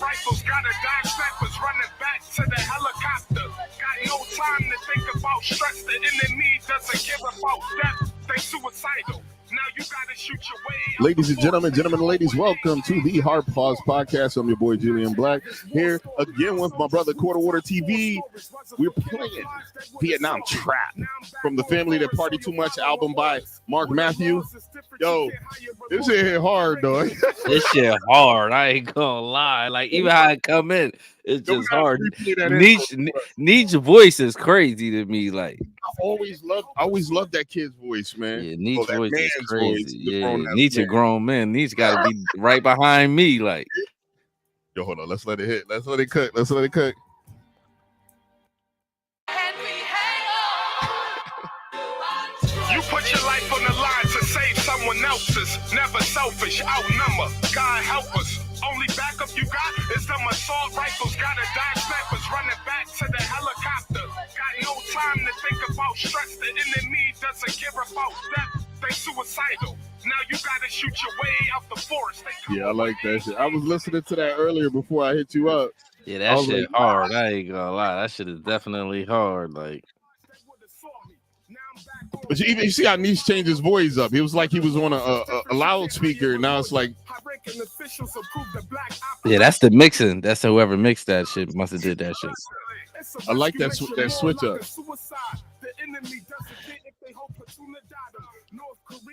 Rifles got a dime snipers running back to the helicopter. Got no time to think about stress. The enemy doesn't give about death. They suicidal. Now you gotta shoot your way. Ladies and gentlemen, and ladies, welcome to the Hard Pause Podcast. I'm your boy Julian Blaq, here again with my brother Redwater TV. We're playing Vietnam Trap from the Family That Party Too Much album by Mark Matthew. Yo, this shit hit hard, dog. This shit hard. I ain't gonna lie. Like even how I come in, it's just hard. Nietzsche's voice is crazy to me. Like I always loved that kid's voice, man. Yeah, Nietzsche's voice is crazy. Yeah, Nietzsche grown man. Nietzsche got to be right behind me. Like, yo, hold on. Let's let it hit. Let's let it cook. You put your life on the line to save someone else's. Never selfish, outnumber. God help us. Only backup you got is them assault rifles. Got a dime snipers running back to the helicopter. Got no time to think about stress. The enemy doesn't give about death. They suicidal. Now you gotta shoot your way out the forest. Yeah, I like that shit. I was listening to that earlier before I hit you up. Yeah, that shit like, hard. I ain't gonna lie. That shit is definitely hard. Like, but you see how Nietzsche changed his voice up. He was like he was on a loudspeaker. Now it's like, yeah, that's the mixing. That's whoever mixed that shit must have did that shit. I like that switch up.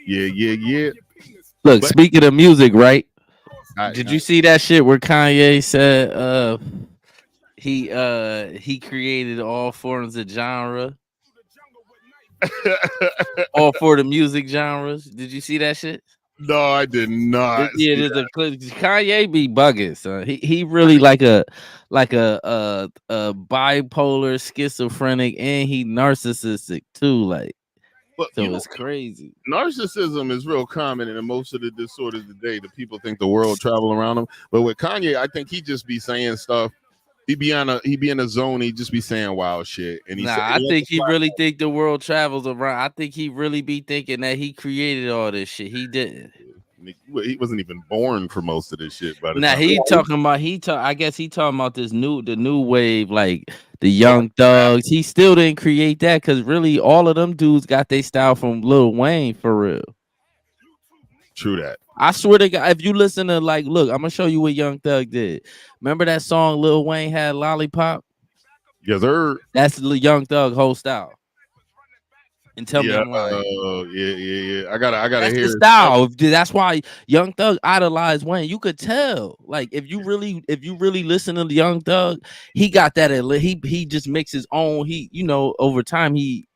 Yeah. Look, speaking of music, right? Did you see that shit where Kanye said he created all forms of genre? All for the music genres. Did you see that shit? No, I did not. Yeah, there's a Kanye be bugging, son. He really like a bipolar, schizophrenic, and he narcissistic too. Like, so it's crazy. Narcissism is real common in most of the disorders today. The people think the world travel around them, but with Kanye, I think he just be saying stuff. He be in a zone. He just be saying wild shit. And I think he really think the world travels around. I think he really be thinking that he created all this shit. He didn't. He wasn't even born for most of this shit. But he talking about I guess he talking about the new wave, like the Young Thugs. He still didn't create that because really all of them dudes got their style from Lil Wayne for real. True that. I swear to God, if you listen to look, I'm gonna show you what Young Thug did. Remember that song Lil Wayne had, Lollipop? Yes, sir. That's the Young Thug whole style. And tell me I'm lying. Yeah. I gotta that's hear the style. That's why Young Thug idolized Wayne. You could tell. Like if you really listen to the Young Thug, he got that. He just makes his own. Over time he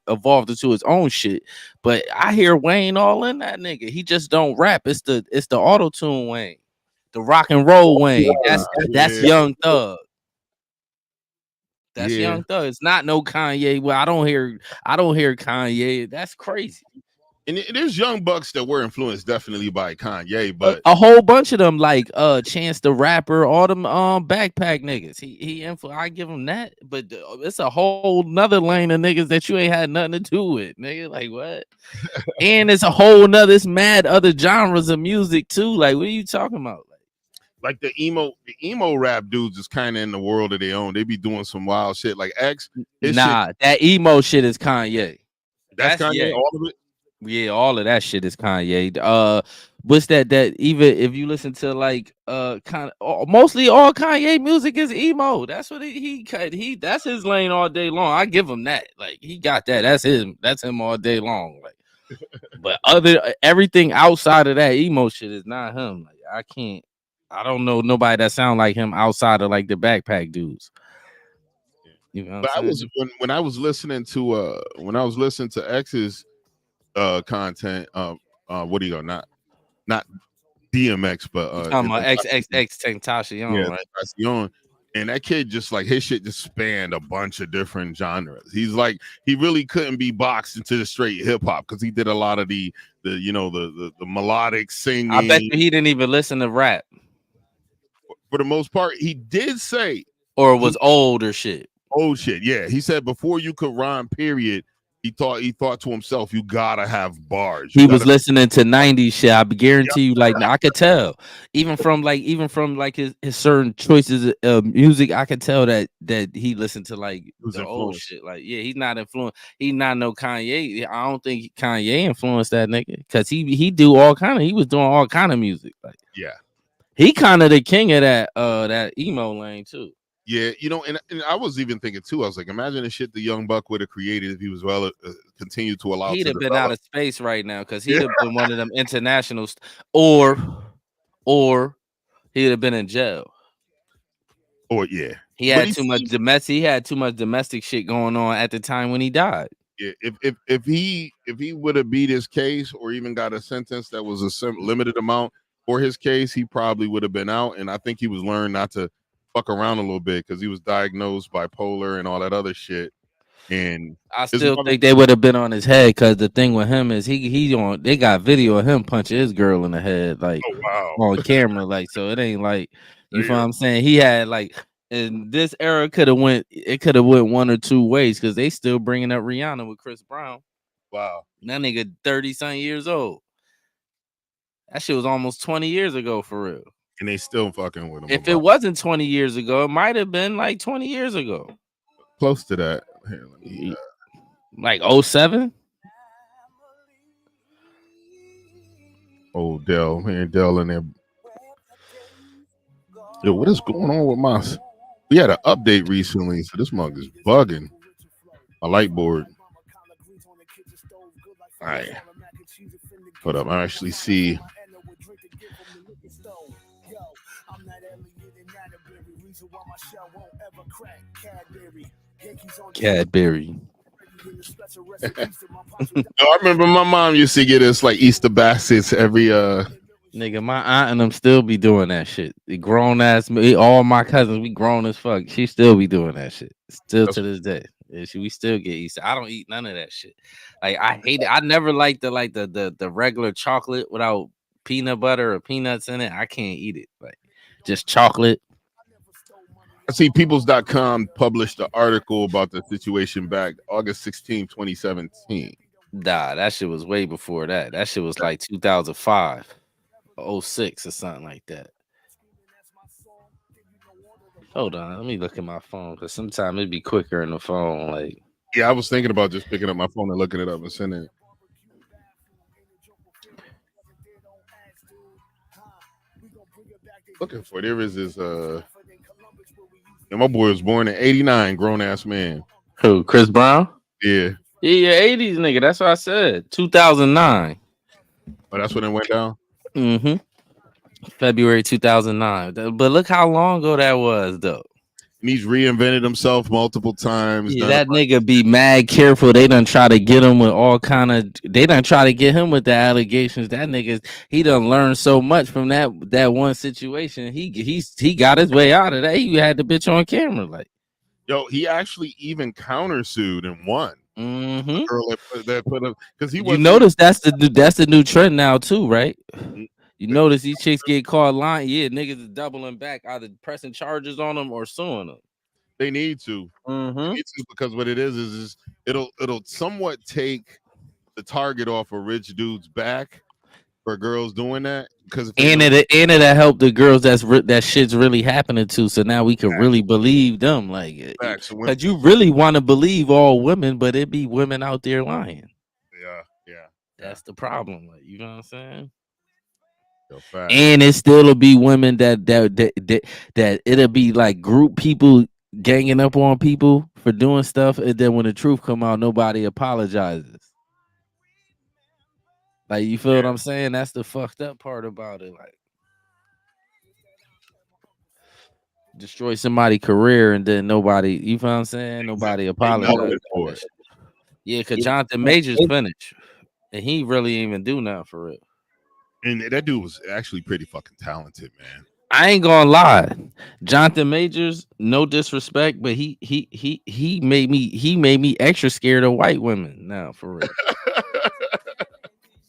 evolved into his own shit. But I hear Wayne all in that nigga. He just don't rap. It's the auto-tune Wayne, the rock and roll Wayne. That's Young Thug. That's Young Thug. It's not no Kanye. Well, I don't hear Kanye. That's crazy. And there's young bucks that were influenced definitely by Kanye, but a whole bunch of them, like Chance the Rapper, all them backpack niggas. I give him that, but it's a whole nother lane of niggas that you ain't had nothing to do with, nigga. Like what? And it's a whole nother, it's mad other genres of music too. Like what are you talking about? Like the emo rap dudes is kind of in the world of their own. They be doing some wild shit. Like X. That emo shit is Kanye. That's Kanye. All of it. Yeah, all of that shit is Kanye. What's that even if you listen to like mostly all Kanye music is emo. That's what he that's his lane all day long. I give him that. Like he got that. That's him all day long. Like, but everything outside of that emo shit is not him. Like I don't know nobody that sound like him outside of like the backpack dudes. You know, but when I was listening to X's content, what do you go? Not DMX, but talking about XXX right? Tentacion. And that kid just like his shit just spanned a bunch of different genres. He's like he really couldn't be boxed into the straight hip hop because he did a lot of the melodic singing. I bet you he didn't even listen to rap. For the most part, he did say, or it was old shit. Old shit, yeah. He said before you could rhyme, period, He thought to himself, you gotta have bars. He was listening to 90s shit. I guarantee you, like I could tell, even from his certain choices of music, I could tell that he listened to like the old shit. Like, yeah, he's not influenced. He's not no Kanye. I don't think Kanye influenced that nigga because he was doing all kind of music. Like, yeah, he kind of the king of that emo lane too. Yeah, and I was even thinking too. I was like, imagine the shit the young buck would have created if he was continued to allow. He'd have been out of space right now because he'd have been one of them internationals, or he'd have been in jail. Or yeah, he had too much domestic shit going on at the time when he died. Yeah, if he would have beat his case or even got a sentence that was a limited amount for his case, he probably would have been out. And I think he was learned not to fuck around a little bit because he was diagnosed bipolar and all that other shit. And I still think they would have been on his head because the thing with him is they got video of him punching his girl in the head like on camera, like, so it ain't like you know what I'm saying. He had like, in this era could have went one or two ways because they still bringing up Rihanna with Chris Brown. Wow, that nigga 30-something years old. That shit was almost 20 years ago for real. And they still fucking with him. If it wasn't 20 years ago, it might have been like 20 years ago. Close to that. Here, let me, like 07? Oh, Dell. Man, Dell in there. Yo, what is going on with my... We had an update recently, so this mug is bugging. My light board. All right. Hold up. I actually see... Cadbury. I remember my mom used to get us like Easter baskets every Nigga, my aunt and them still be doing that shit. The grown ass, all my cousins, we grown as fuck. She still be doing that shit. Still to this day. We still get Easter. I don't eat none of that shit. Like, I hate it. I never liked the regular chocolate without peanut butter or peanuts in it. I can't eat it. Like, just chocolate. I see peoples.com published an article about the situation back August 16, 2017. Nah, that shit was way before that. That shit was like 2005, 06 or something like that. Hold on, let me look at my phone because sometimes it'd be quicker in the phone. Like, yeah, I was thinking about just picking up my phone and looking it up and sending it. Looking for it. There is this and my boy was born in 89, grown ass man. Who, Chris Brown? Yeah. Yeah, 80s nigga. That's what I said. 2009. Oh, that's when it went down? Mm-hmm. February 2009. But look how long ago that was, though. And he's reinvented himself multiple times. Yeah, that nigga be mad careful. They done try to get him with all kind of. They done try to get him with the allegations. That nigga, he done learned so much from that one situation. He got his way out of that. He had the bitch on camera, like. Yo, he actually even countersued and won. Mm-hmm. Girl that put up because he. You notice that's the new trend now too, right? You notice these chicks get caught lying. Yeah, niggas is doubling back, either pressing charges on them or suing them. They need to. Mm-hmm. Because what it is it'll somewhat take the target off of rich dudes' back for girls doing that. Because it'll help the girls that shit's really happening to. So now we can really believe them, like, because you really want to believe all women, but it be women out there lying. Yeah. That's the problem. Like, you know what I'm saying? And it still will be women that it'll be like group people ganging up on people for doing stuff, and then when the truth come out, nobody apologizes. Like, you feel what I'm saying? That's the fucked up part about it. Like, destroy somebody's career and then nobody, you feel what I'm saying? Nobody apologizes for it. Yeah, because Jonathan Majors finished, and he really ain't even do nothing for real. And that dude was actually pretty fucking talented, man. I ain't gonna lie, Jonathan Majors, no disrespect, but he made me extra scared of white women now, for real.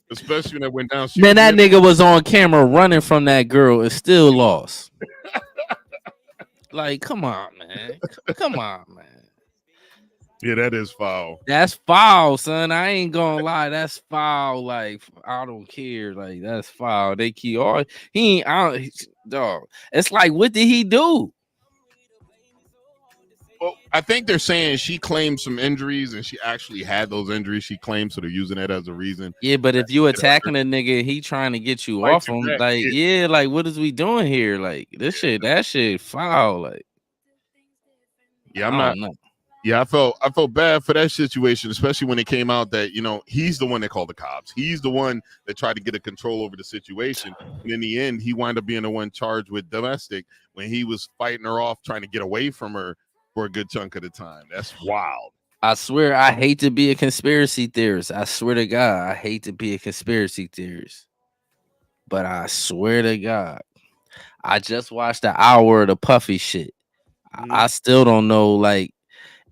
Especially when that went down. Man, that nigga was on camera running from that girl and still lost. Like, come on, man. Come on, man. Yeah, that is foul. That's foul, son. I ain't gonna lie. That's foul. Like, I don't care. Like, that's foul. They keep all he ain't I don't, dog. It's like, what did he do? Well, I think they're saying she claimed some injuries and she actually had those injuries she claimed, so they're using that as a reason. Yeah, but if you attacking a nigga, he trying to get you off him. Back. Like, yeah, like what is we doing here? Like this shit, that shit foul. Like, yeah, I'm not. Know. Yeah, I felt bad for that situation, especially when it came out that, you know, he's the one that called the cops. He's the one that tried to get a control over the situation. And in the end, he wound up being the one charged with domestic when he was fighting her off, trying to get away from her for a good chunk of the time. That's wild. I swear, I hate to be a conspiracy theorist. I swear to God, I hate to be a conspiracy theorist. But I swear to God, I just watched an hour of the Puffy shit. I still don't know, like,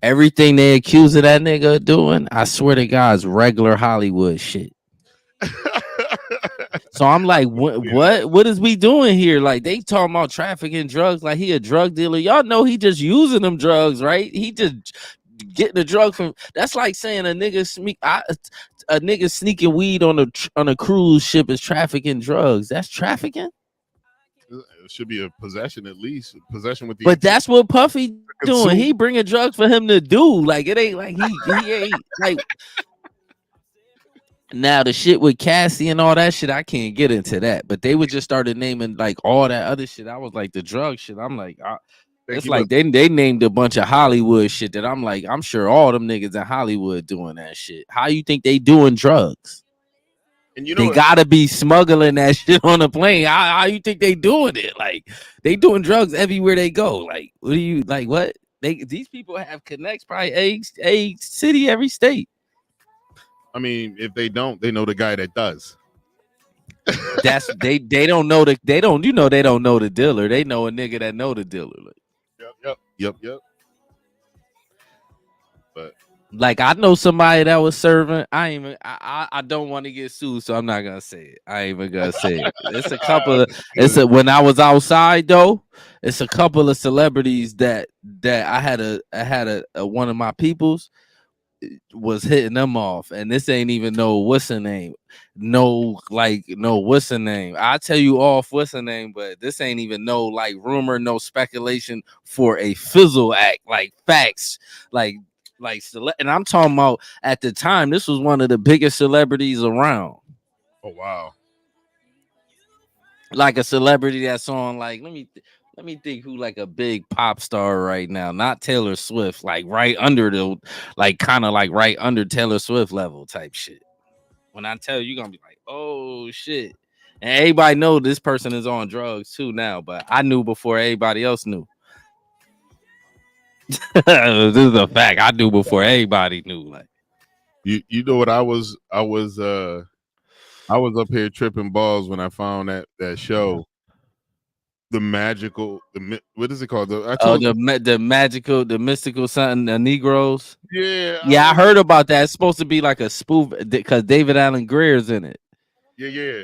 everything they accuse of that nigga of doing, I swear to God, is regular Hollywood shit. So I'm like, what is we doing here? Like, they talking about trafficking drugs like he a drug dealer. Y'all know he just using them drugs, right? He just getting the drug from. That's like saying a nigga sneaking weed on a cruise ship is trafficking drugs. That's trafficking. It should be a possession, at least possession with the. But that's what Puffy doing. He bringing drugs for him to do. Like, it ain't like he ain't like. Now the shit with Cassie and all that shit, I can't get into that. But they would just started naming like all that other shit. I was like the drug shit. I'm like, it's like they named a bunch of Hollywood shit that I'm like, I'm sure all them niggas in Hollywood doing that shit. How you think they doing drugs? And you know they gotta be smuggling that shit on a plane. How you think they doing it? Like, they doing drugs everywhere they go. Like, what do you like? What these people have connects probably a city, every state. I mean, if they don't, they know the guy that does. That's they don't know they don't know the dealer. They know a nigga that know the dealer. Like, yep. But like, I know somebody that was serving. I don't want to get sued, so I'm not gonna say it. I ain't even gonna say it. It's a couple of when I was outside though. It's a couple of celebrities that I had a one of my peoples was hitting them off, and this ain't even what's her name. What's her name. I tell you off what's her name, but this ain't even like rumor, no speculation for a fizzle act, like facts, and I'm talking about at the time this was one of the biggest celebrities around. Oh wow. Like a celebrity that's on, like, let me think who like a big pop star right now. Not Taylor Swift, like right under the, like kind of like right under Taylor Swift level type shit. When I tell you, you're gonna be like, oh shit. And everybody know this person is on drugs too now, but I knew before everybody else knew. This is a fact. I knew before everybody knew. Like, you know what, I was up here tripping balls when I found that show. The what is it called? The mystical something, the Negroes. Yeah, I heard about that. It's supposed to be like a spoof because David Allen Greer's in it. Yeah.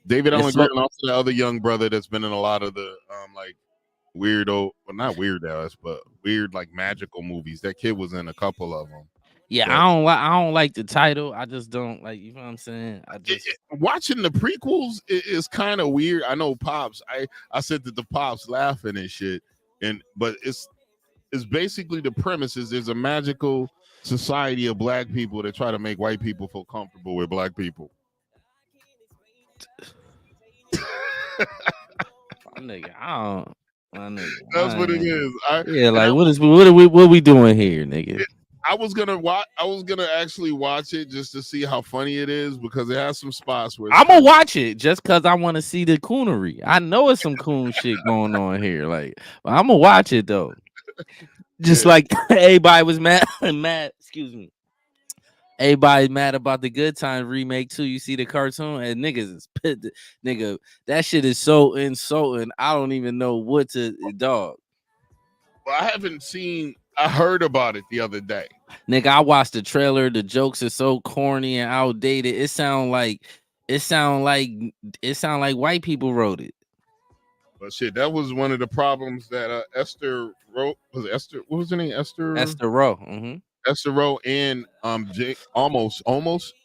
David Allen Greer and also the other young brother that's been in a lot of the like weirdo, well, not weird ass, but weird like magical movies. That kid was in a couple of them. Yeah, but I don't like the title. I just don't like, you know what I'm saying? Watching the prequels is kind of weird. I know Pops. I said that the Pops laughing and shit, but it's basically the premise is there's a magical society of black people that try to make white people feel comfortable with black people. That's what it is. What are we doing here, nigga? I was gonna actually watch it just to see how funny it is because it has some spots where I'm gonna watch it just because I want to see the coonery. I know it's some coon shit going on here, like, but I'm gonna watch it though. Just like everybody was mad. Excuse me. Everybody's mad about the Good Times remake too. You see the cartoon and niggas is pissed. Nigga, that shit is so insulting. I don't even know what to dog. Well, I haven't seen. I heard about it the other day. Nigga, I watched the trailer. The jokes are so corny and outdated. It sound like white people wrote it. But shit, that was one of the problems that Esther wrote. Was it Esther? What was her name? Esther Rowe. Mm-hmm. Estero and almost.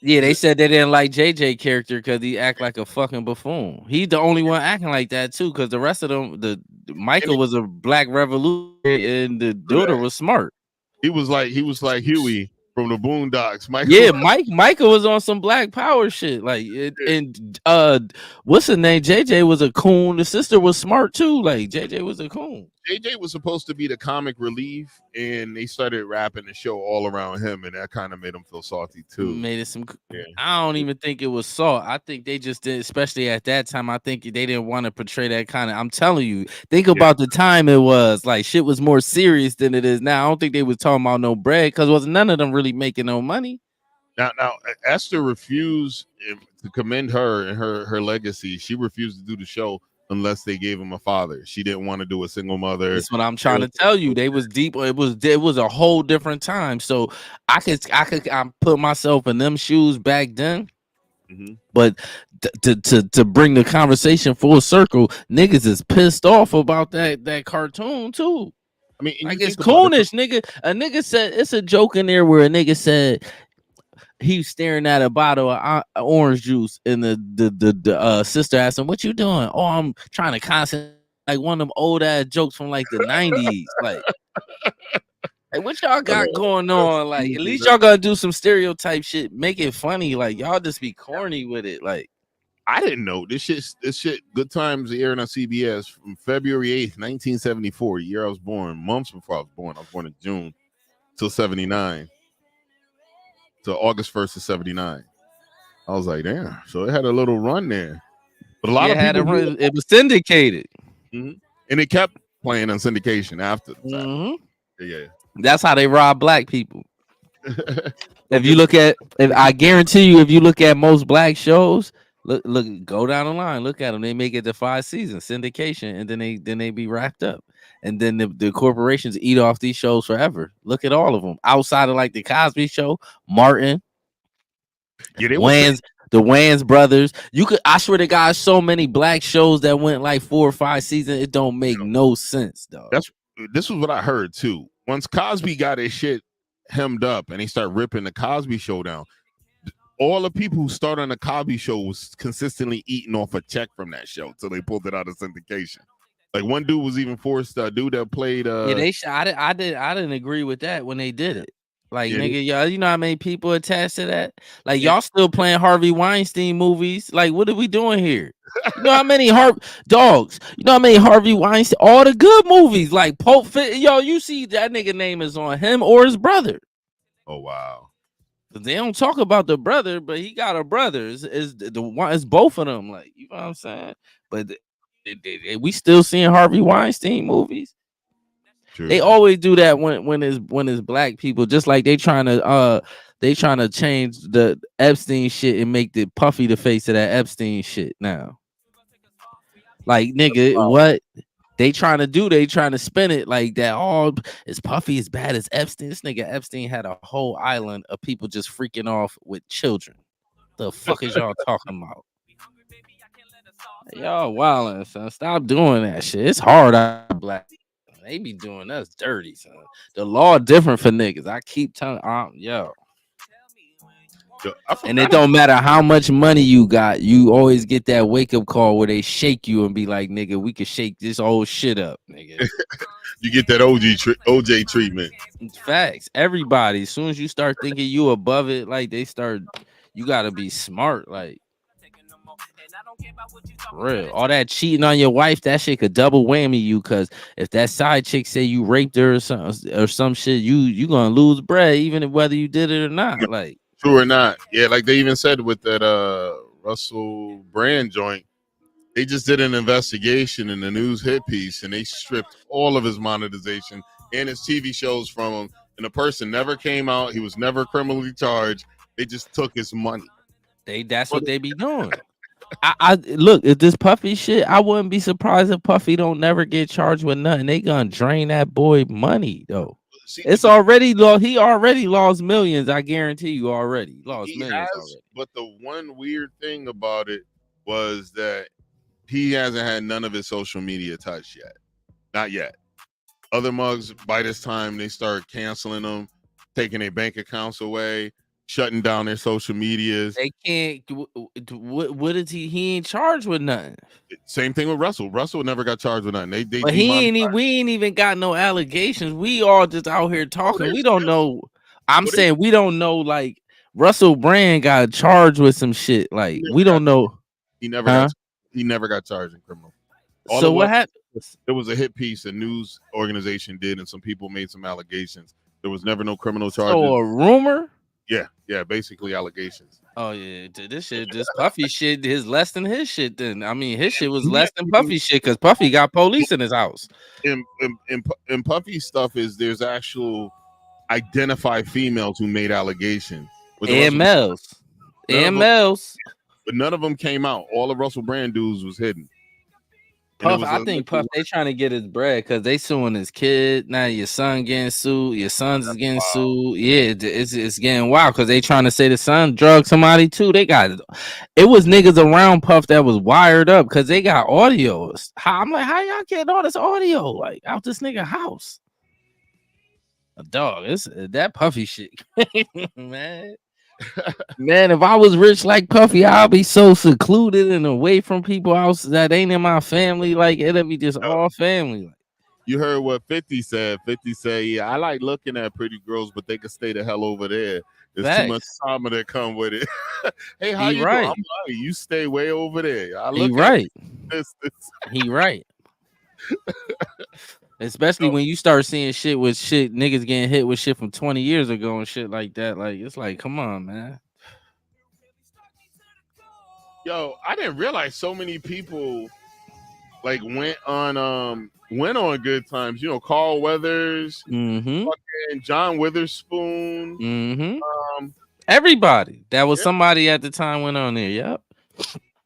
Yeah, they said they didn't like JJ character because he act like a fucking buffoon. He's the only one acting like that too, because the rest of them, the Michael was a black revolutionary and the daughter was smart. He was like Huey from the Boondocks. Yeah, Michael was on some black power shit. Like and what's her name? JJ was a coon. The sister was smart too. Like JJ was a coon. JJ was supposed to be the comic relief, and they started rapping the show all around him, and that kind of made him feel salty too. Made it some. Yeah. I don't even think it was salt. I think they just did, especially at that time. I think they didn't want to portray that kind of. I'm telling you, think about the time it was. Like shit was more serious than it is now. I don't think they was talking about no bread because was none of them really making no money. Now Esther refused to commend her and her legacy. She refused to do the show unless they gave him a father. She didn't want to do a single mother. That's what I'm trying to tell you. They was deep. It was a whole different time. So I put myself in them shoes back then. Mm-hmm. But to bring the conversation full circle, niggas is pissed off about that cartoon too. I mean, like it's coonish, nigga. A nigga said it's a joke in there where a nigga said he was staring at a bottle of orange juice, and the sister asked him, "What you doing?" "Oh, I'm trying to concentrate." Like one of them old ass jokes from like the 90s. Like what y'all got going on? Like at least y'all gotta do some stereotype shit, make it funny. Like y'all just be corny with it. Like I didn't know this shit. Good Times airing on CBS from February 8th, 1974, the year I was born. Months before I was born. I was born in June till 79. To August 1st of 79. I was like, damn. So it had a little run there. But a lot of people it was syndicated. Mm-hmm. And it kept playing on syndication after the fact. Mm-hmm. Yeah. That's how they rob black people. I guarantee you, if you look at most black shows, look, go down the line, look at them. They make it to 5 seasons, syndication, and then they be wrapped up. And then the corporations eat off these shows forever. Look at all of them outside of like the Cosby Show, Martin, the Wayans brothers. I swear to God, so many black shows that went like 4 or 5 seasons. It don't make no sense, dog. This was what I heard too. Once Cosby got his shit hemmed up and he started ripping the Cosby Show down, all the people who started on the Cosby Show was consistently eating off a check from that show till they pulled it out of syndication. Like one dude was even forced. Dude that played. I didn't agree with that when they did it. Like nigga, y'all, you know how many people attached to that? Like y'all still playing Harvey Weinstein movies? Like what are we doing here? You know how many dogs? You know how many Harvey Weinstein? All the good movies like Pulp Fiction. Yo, you see that nigga name is on him or his brother. Oh wow. They don't talk about the brother, but he got a brother. It's both of them. Like you know what I'm saying? But we still seeing Harvey Weinstein movies. True. They always do that when it's black people, just like they trying to change the Epstein shit and make the Puffy the face of that Epstein shit now. Like nigga, what they trying to do? They trying to spin it like that. Oh, is Puffy as bad as Epstein? This nigga Epstein had a whole island of people just freaking off with children. The fuck is y'all talking about? Y'all wildin', son. Stop doing that shit. It's hard out black. They be doing us dirty, son. The law different for niggas. I keep telling and it don't matter how much money you got. You always get that wake up call where they shake you and be like, "Nigga, we can shake this whole shit up, nigga." You get that OJ treatment. Facts. Everybody. As soon as you start thinking you above it, like they start. You gotta be smart, like. Real. All that cheating on your wife, that shit could double whammy you, because if that side chick say you raped her or some shit, you gonna lose bread even whether you did it or not. Like true or not. Yeah, like they even said with that Russell Brand joint, they just did an investigation in the news hit piece and they stripped all of his monetization and his TV shows from him, and the person never came out. He was never criminally charged. They just took his money. That's what they be doing. I look at this Puffy shit. I wouldn't be surprised if Puffy don't never get charged with nothing. They gonna drain that boy money though. It's already lost. He already lost millions. I guarantee you already lost millions. Already. But the one weird thing about it was that he hasn't had none of his social media touched yet. Not yet. Other mugs by this time they start canceling them. taking their bank accounts away, shutting down their social medias. They can't. What is he? He ain't charged with nothing. Same thing with Russell. Russell never got charged with nothing. They But we ain't even got no allegations. We all just out here talking. We don't know. I'm saying we don't know. Like Russell Brand got charged with some shit. Like we don't know. He never got charged in criminal. So what happened? There was a hit piece a news organization did, and some people made some allegations. There was never no criminal charges. So a rumor? Yeah, basically allegations. Oh yeah, this Puffy shit is less than his shit. Then I mean, his shit was less than Puffy shit because Puffy got police in his house. In Puffy stuff is there's actual identified females who made allegations. And males, but none of them came out. All the Russell Brand dudes was hidden. Puff, I think Puff, they trying to get his bread because they suing his kid. Now your son getting sued. Your son's is getting sued. Yeah, it's getting wild because they trying to say the son drugged somebody too. They got it was niggas around Puff that was wired up because they got audio. I'm like, how y'all getting all this audio like out this nigga house? A dog, it's that Puffy shit, man. Man, if I was rich like Puffy, I'd be so secluded and away from people else that ain't in my family. Like it'll be just all family. You heard what 50 said. 50 said, "Yeah, I like looking at pretty girls, but they can stay the hell over there. There's too much trauma that come with it." Hey, how you doing? I'm like, you stay way over there. He right. He right. Especially when you start seeing shit with shit niggas getting hit with shit from 20 years ago and shit like that. Like it's like, come on, man. Yo, I didn't realize so many people like went on Good Times. You know, Carl Weathers, fucking John Witherspoon. Everybody that was somebody at the time went on there. Yep.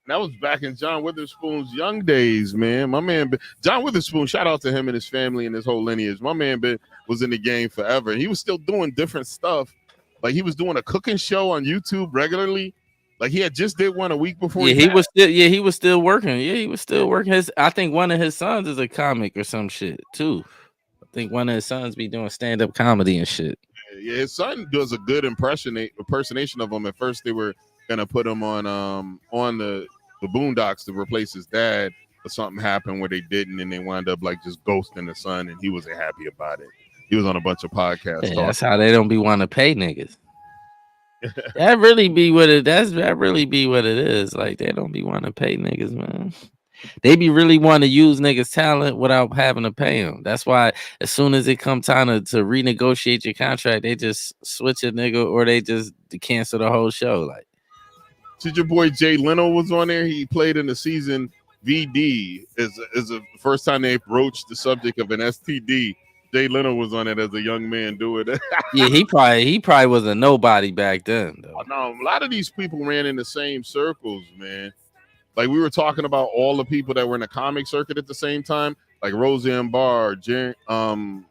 That was back in John Witherspoon's young days, man. My man, John Witherspoon, shout out to him and his family and his whole lineage. My man was in the game forever. He was still doing different stuff. Like he was doing a cooking show on YouTube regularly. Like he had just did one a week before. He was still working. Yeah, he was still working. I think one of his sons is a comic or some shit too. I think one of his sons be doing stand-up comedy and shit. Yeah, his son does a good impersonation of him. At first, they were gonna put him on the Boondocks to replace his dad, but something happened where they didn't, and they wound up like just ghosting the son, and he wasn't happy about it. He was on a bunch of podcasts. Yeah, that's how they don't be want to pay niggas. That really be what it is. Like they don't be want to pay niggas, man. They be really want to use niggas' talent without having to pay them. That's why as soon as it come time to renegotiate your contract, they just switch a nigga or they just cancel the whole show. Like. Did your boy Jay Leno was on there? He played in the season VD. Is the first time they broached the subject of an STD. Jay Leno was on it as a young man doing it. Yeah, he probably was a nobody back then. Though. No, a lot of these people ran in the same circles, man. Like we were talking about all the people that were in the comic circuit at the same time, like Roseanne Barr, Jim,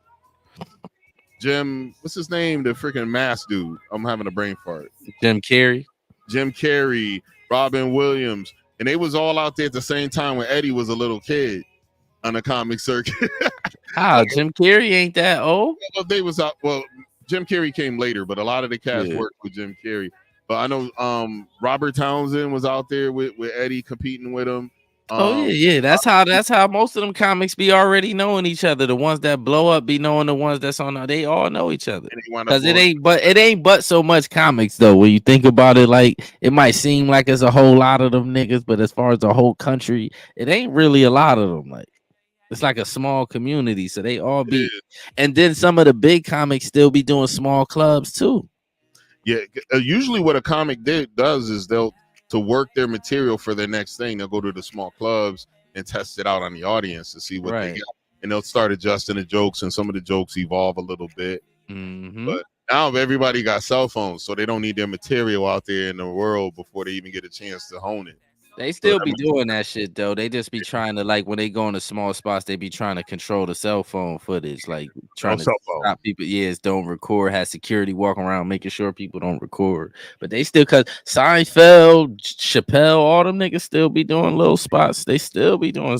what's his name? The freaking mask dude. I'm having a brain fart. Jim Carrey, Robin Williams, and they was all out there at the same time when Eddie was a little kid on the comic circuit. How Jim Carrey ain't that old? Well, they was out. Well, Jim Carrey came later, but a lot of the cast worked with Jim Carrey. But I know Robert Townsend was out there with Eddie competing with him. That's how most of them comics be already knowing each other. The ones that blow up be knowing the ones that's on. They all know each other because it ain't but so much comics though. When you think about it, like it might seem like it's a whole lot of them niggas, but as far as the whole country, it ain't really a lot of them. Like it's like a small community, so they all be. And then some of the big comics still be doing small clubs too. Yeah, usually what a comic does is they'll. To work their material for their next thing, they'll go to the small clubs and test it out on the audience to see what they got. And they'll start adjusting the jokes, and some of the jokes evolve a little bit. But now everybody got cell phones, so they don't need their material out there in the world before they even get a chance to hone it. They still be doing that shit though. They just be trying to, like, when they go into small spots, they be trying to control the cell phone footage, like trying to stop people. Yes, don't record. Have security walking around making sure people don't record. But they still, cause Seinfeld, Chappelle, all them niggas still be doing little spots. They still be doing.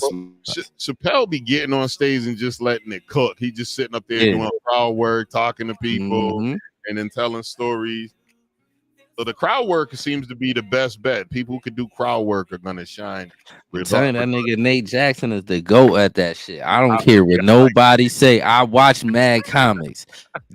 Chappelle be getting on stage and just letting it cook. He just sitting up there doing crowd work, talking to people. and then telling stories. So the crowd work seems to be the best bet. People who can do crowd work are gonna shine. I'm telling you, that nigga Nate Jackson is the GOAT at that shit. I don't care what nobody say. I watch mad comics.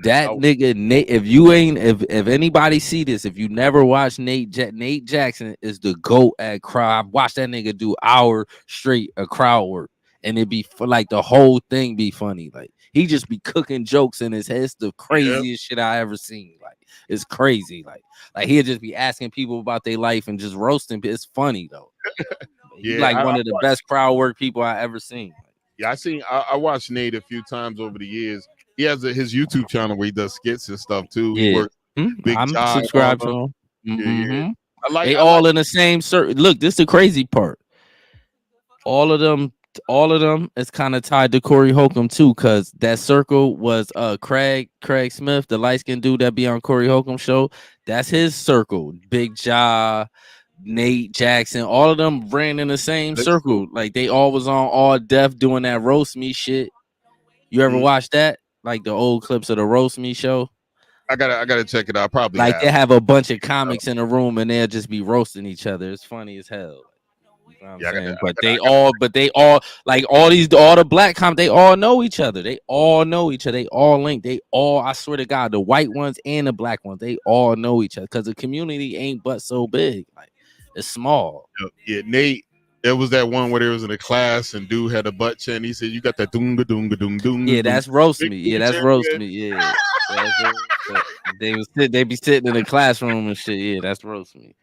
That nigga Nate, if anybody see this, if you never watch Nate Jackson is the GOAT at crowd. I watched that nigga do hour straight of crowd work, and it be like the whole thing be funny. Like he just be cooking jokes in his head. It's the craziest shit I ever seen. Like it's crazy. Like he'll just be asking people about their life and just roasting. It's funny though. He's like one of the best crowd work people I ever seen. Yeah, I watched Nate a few times over the years. He has his YouTube channel where he does skits and stuff too. Yeah. He works I'm subscribed to him. Yeah. They all in the same circle. Look, this is the crazy part. All of them is kind of tied to Corey Holcomb too, because that circle was Craig Smith, the light-skinned dude that be on Corey Holcomb show. That's his circle. Big Jaw, Nate Jackson, all of them ran in the same circle. Like they all was on All Def doing that roast me shit. You ever watch that? Like the old clips of the roast me show? I gotta check it out. Probably like they have a bunch of comics in a room and they'll just be roasting each other. It's funny as hell. You know what I'm saying? But they all like all the black comics, they all know each other. They all know each other. They all link. I swear to God, the white ones and the black ones, they all know each other because the community ain't but so big. Like it's small. Yeah, Nate. There was that one where there was in a class and dude had a butt chin. He said, "You got that doonga doonga doonga doonga." Yeah, that's roast me. Yeah, that's roast me. Yeah, they be sitting in the classroom and shit. Yeah, that's roast me.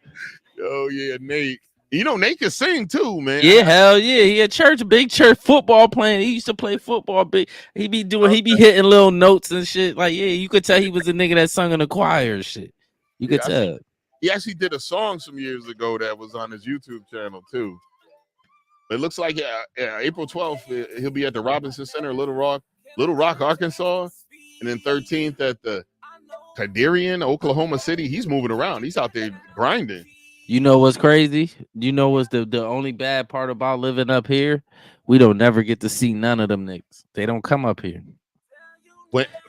Oh yeah, Nate. You know Nate can sing too, man. Yeah, hell yeah. He at church, big church football playing. He used to play football. Big. He be hitting little notes and shit. Like yeah, you could tell he was a nigga that sung in the choir and shit. You could tell. He actually did a song some years ago that was on his YouTube channel too. It looks like April 12th, he'll be at the Robinson Center, Little Rock, Arkansas. And then 13th at the Caderian, Oklahoma City. He's moving around. He's out there grinding. You know what's crazy? You know what's the only bad part about living up here? We don't never get to see none of them niggas. They don't come up here.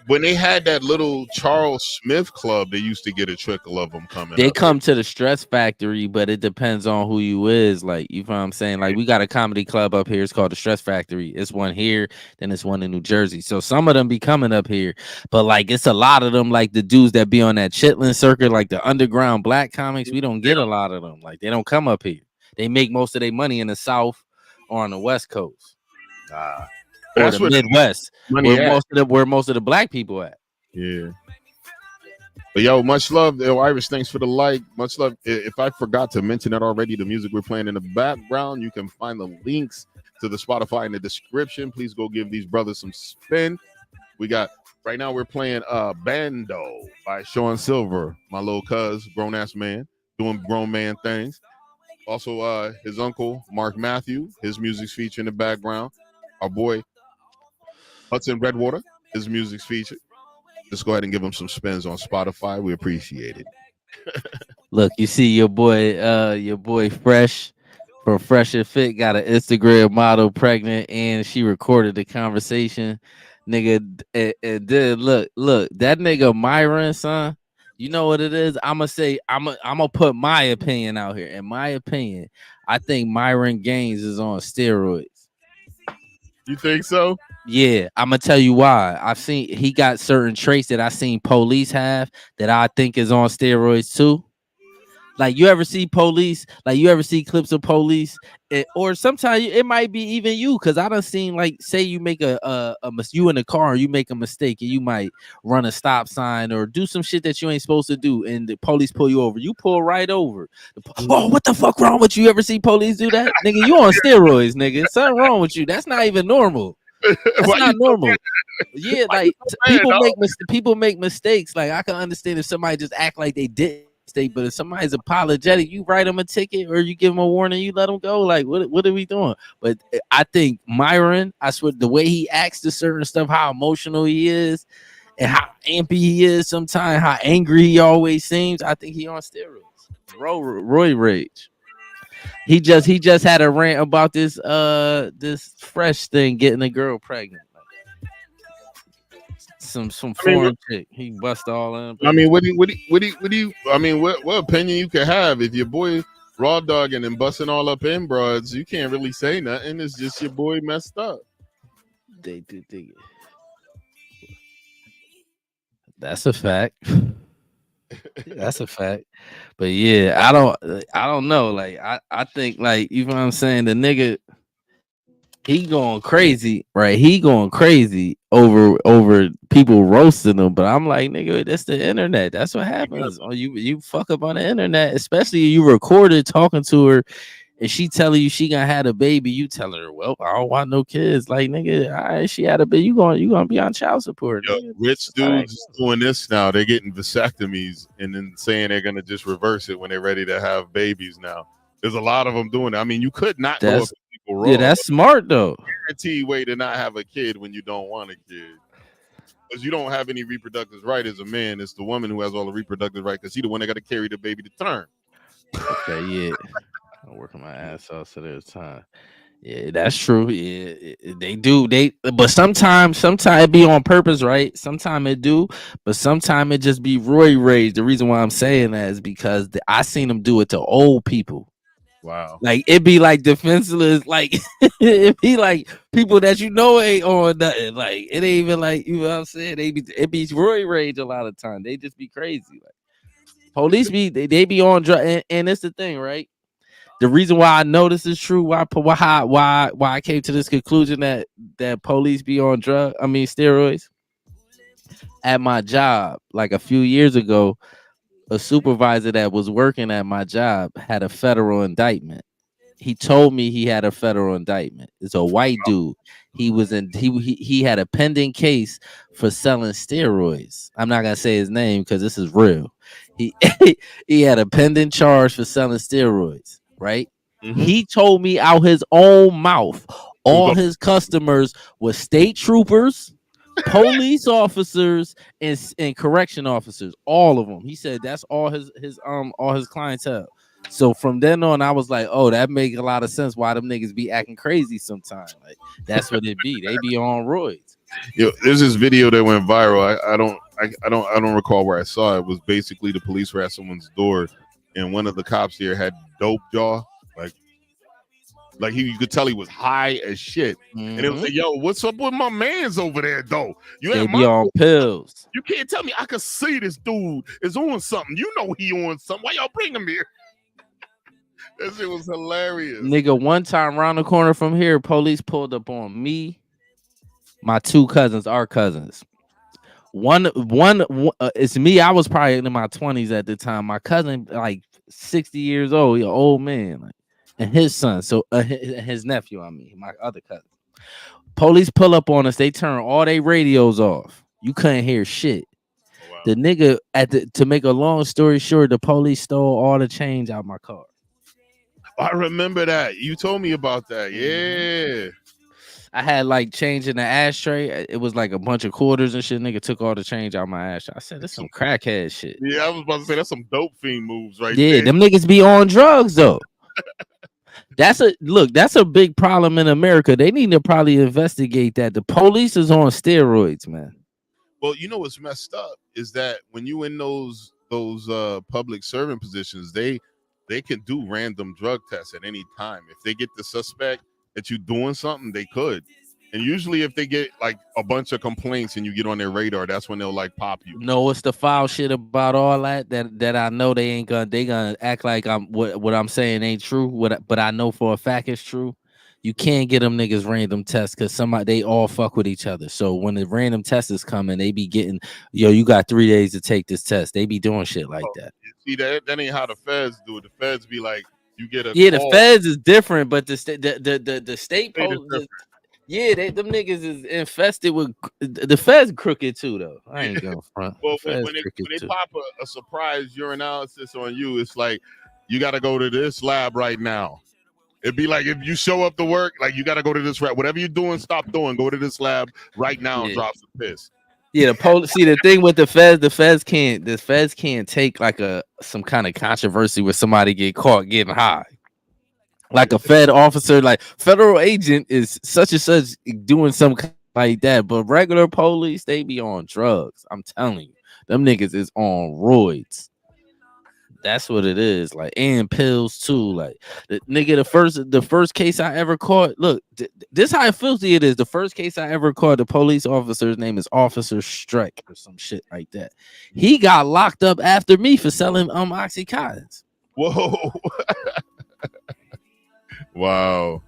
When they had that little Charles Smith club, they used to get a trickle of them coming. They come to the Stress Factory, but it depends on who you is. Like, you know what I'm saying? Like, we got a comedy club up here. It's called the Stress Factory. It's one here, then it's one in New Jersey. So some of them be coming up here, but like it's a lot of them, like the dudes that be on that Chitlin circuit, like the underground black comics. We don't get a lot of them. Like they don't come up here. They make most of their money in the South or on the West Coast. Or that's the Midwest, where most of the black people at. Yeah. But yo, much love. Yo, Iris, thanks for the like. Much love. If I forgot to mention that already, the music we're playing in the background, you can find the links to the Spotify in the description. Please go give these brothers some spin. Right now we're playing Bando by Shawn Silver, my little cuz, grown ass man, doing grown man things. Also, his uncle, Mark Matthew, his music's featured in the background. Our boy Hudson Redwater, his music's featured. Just go ahead and give him some spins on Spotify. We appreciate it. Look, you see your boy Fresh from Fresh and Fit got an Instagram model pregnant, and she recorded the conversation. Nigga, and then look, that nigga Myron, son. You know what it is? I'm gonna put my opinion out here. In my opinion, I think Myron Gaines is on steroids. You think so? Yeah, I'm gonna tell you why. He got certain traits that I seen Police have that I think is on steroids too. Like you ever see Police? Like you ever see clips of Police? Or sometimes it might be even you, because I done seen, like, say you make you in the car, you make a mistake and you might run a stop sign or do some shit that you ain't supposed to do, and the police pull you over. You pull right over. Oh, what the fuck wrong with you? You ever see police do that? Nigga, you on steroids, nigga. Something wrong with you. That's not even normal. That's not normal. Yeah, like people make mistakes. Like I can understand if somebody just act like they didn't mistake, but if somebody's apologetic, you write them a ticket or you give them a warning, you let them go. Like what are we doing? But I think Myron, I swear, the way he acts to certain stuff, how emotional he is, and how ampy he is sometimes, how angry he always seems, I think he on steroids. Roy rage. He just had a rant about this Fresh thing, getting a girl pregnant. some I mean, foreign chick. He bust all in. I mean, what do you? I mean, what opinion you could have if your boy raw dogging and busting all up in broads? You can't really say nothing. It's just your boy messed up. They do think that's a fact. That's a fact. But yeah, I don't know. Like I think like you know what I'm saying. The nigga he going crazy, right? He going crazy over people roasting him. But I'm like, nigga, that's the internet. That's what happens. Oh, you fuck up on the internet, especially you recorded talking to her, and she telling you she gonna have a baby. You telling her, well, I don't want no kids. Like, nigga, all right, she had a baby. You gonna be on child support. Yo, Nigga. rich dudes is doing this now. They're getting vasectomies and then saying they're gonna just reverse it when they're ready to have babies. Now, there's a lot of them doing it. I mean, you could not go up to people raw. Yeah, that's smart though. Guaranteed way to not have a kid when you don't want a kid. Because you don't have any reproductive right as a man. It's the woman who has all the reproductive right because she's the one that got to carry the baby to term. Okay, yeah. I'm working my ass off so there's time. Yeah, that's true. Yeah, they do. But sometimes it be on purpose, right? Sometimes it do, but sometimes it just be Roy rage. The reason why I'm saying that is because I seen them do it to old people. Wow. Like it be like defenseless, like it be like people that you know ain't on nothing. Like it ain't even like you know what I'm saying. It be Roy rage a lot of time. They just be crazy. Like police they be on drugs, and it's the thing, right? The reason why I know this is true, why I came to this conclusion that police be on steroids. At my job, like a few years ago, a supervisor that was working at my job had a federal indictment. He told me he had a federal indictment. It's a white dude. He had a pending case for selling steroids. I'm not gonna say his name because this is real. He he had a pending charge for selling steroids, right? Mm-hmm. He told me out his own mouth all his customers were state troopers, police officers, and correction officers. All of them. He said that's all his clientele. So from then on, I was like, oh, that make a lot of sense why them niggas be acting crazy sometimes. Like that's what it be. They be on roids. Yo, there's this video that went viral. I don't recall where I saw it. It was basically the police were at someone's door, and one of the cops here had dope jaw. Like you could tell he was high as shit. Mm-hmm. And it was like, yo, what's up with my mans over there, though? They be on pills. You can't tell me I could see this dude is on something. You know he on something. Why y'all bring him here? That shit was hilarious. Nigga, one time around the corner from here, police pulled up on me, my two cousins, our cousins. One, it's me. I was probably in my 20s at the time. My cousin, like 60 years old, he an old man, like, and his son, so his nephew, my other cousin. Police pull up on us. They turn all their radios off. You couldn't hear shit. Oh, wow. The nigga to make a long story short, the police stole all the change out my car. I remember that. You told me about that. Yeah. I had like change in the ashtray. It was like a bunch of quarters and shit. Nigga took all the change out my ashtray. I said, "This some crackhead shit." Yeah, I was about to say that's some dope fiend moves, right? Yeah, there. Them niggas be on drugs though. That's a big problem in America. They need to probably investigate that. The police is on steroids, man. Well, you know what's messed up is that when you in those public servant positions, they can do random drug tests at any time. If they get the suspect that you're doing something, they could. And usually if they get like a bunch of complaints and you get on their radar, that's when they'll like pop you. No, what's the foul shit about all that I know they gonna act like what I'm saying ain't true, but I know for a fact it's true. You can't get them niggas random tests because they all fuck with each other. So when the random test is coming, they be getting, yo, you got 3 days to take this test. They be doing shit like that. See, that ain't how the feds do it. The feds be like, you get a call. The feds is different, but the state police. Yeah, them niggas is infested with the feds crooked too, though. I ain't going front. Well, when they pop a surprise urinalysis on you, it's like you got to go to this lab right now. It'd be like if you show up to work, like you got to go to this lab. Whatever you're doing, stop doing. Go to this lab right now and drop some piss. Yeah, the thing with the feds can't take like some kind of controversy where somebody get caught getting high. Like a Fed officer, like federal agent is such and such doing some like that. But regular police, they be on drugs. I'm telling you, them niggas is on roids. That's what it is, like, and pills too. Like the nigga, the first case I ever caught. Look, this how filthy it is. The first case I ever caught, the police officer's name is Officer Streck or some shit like that. He got locked up after me for selling Oxycontins. Whoa. Wow.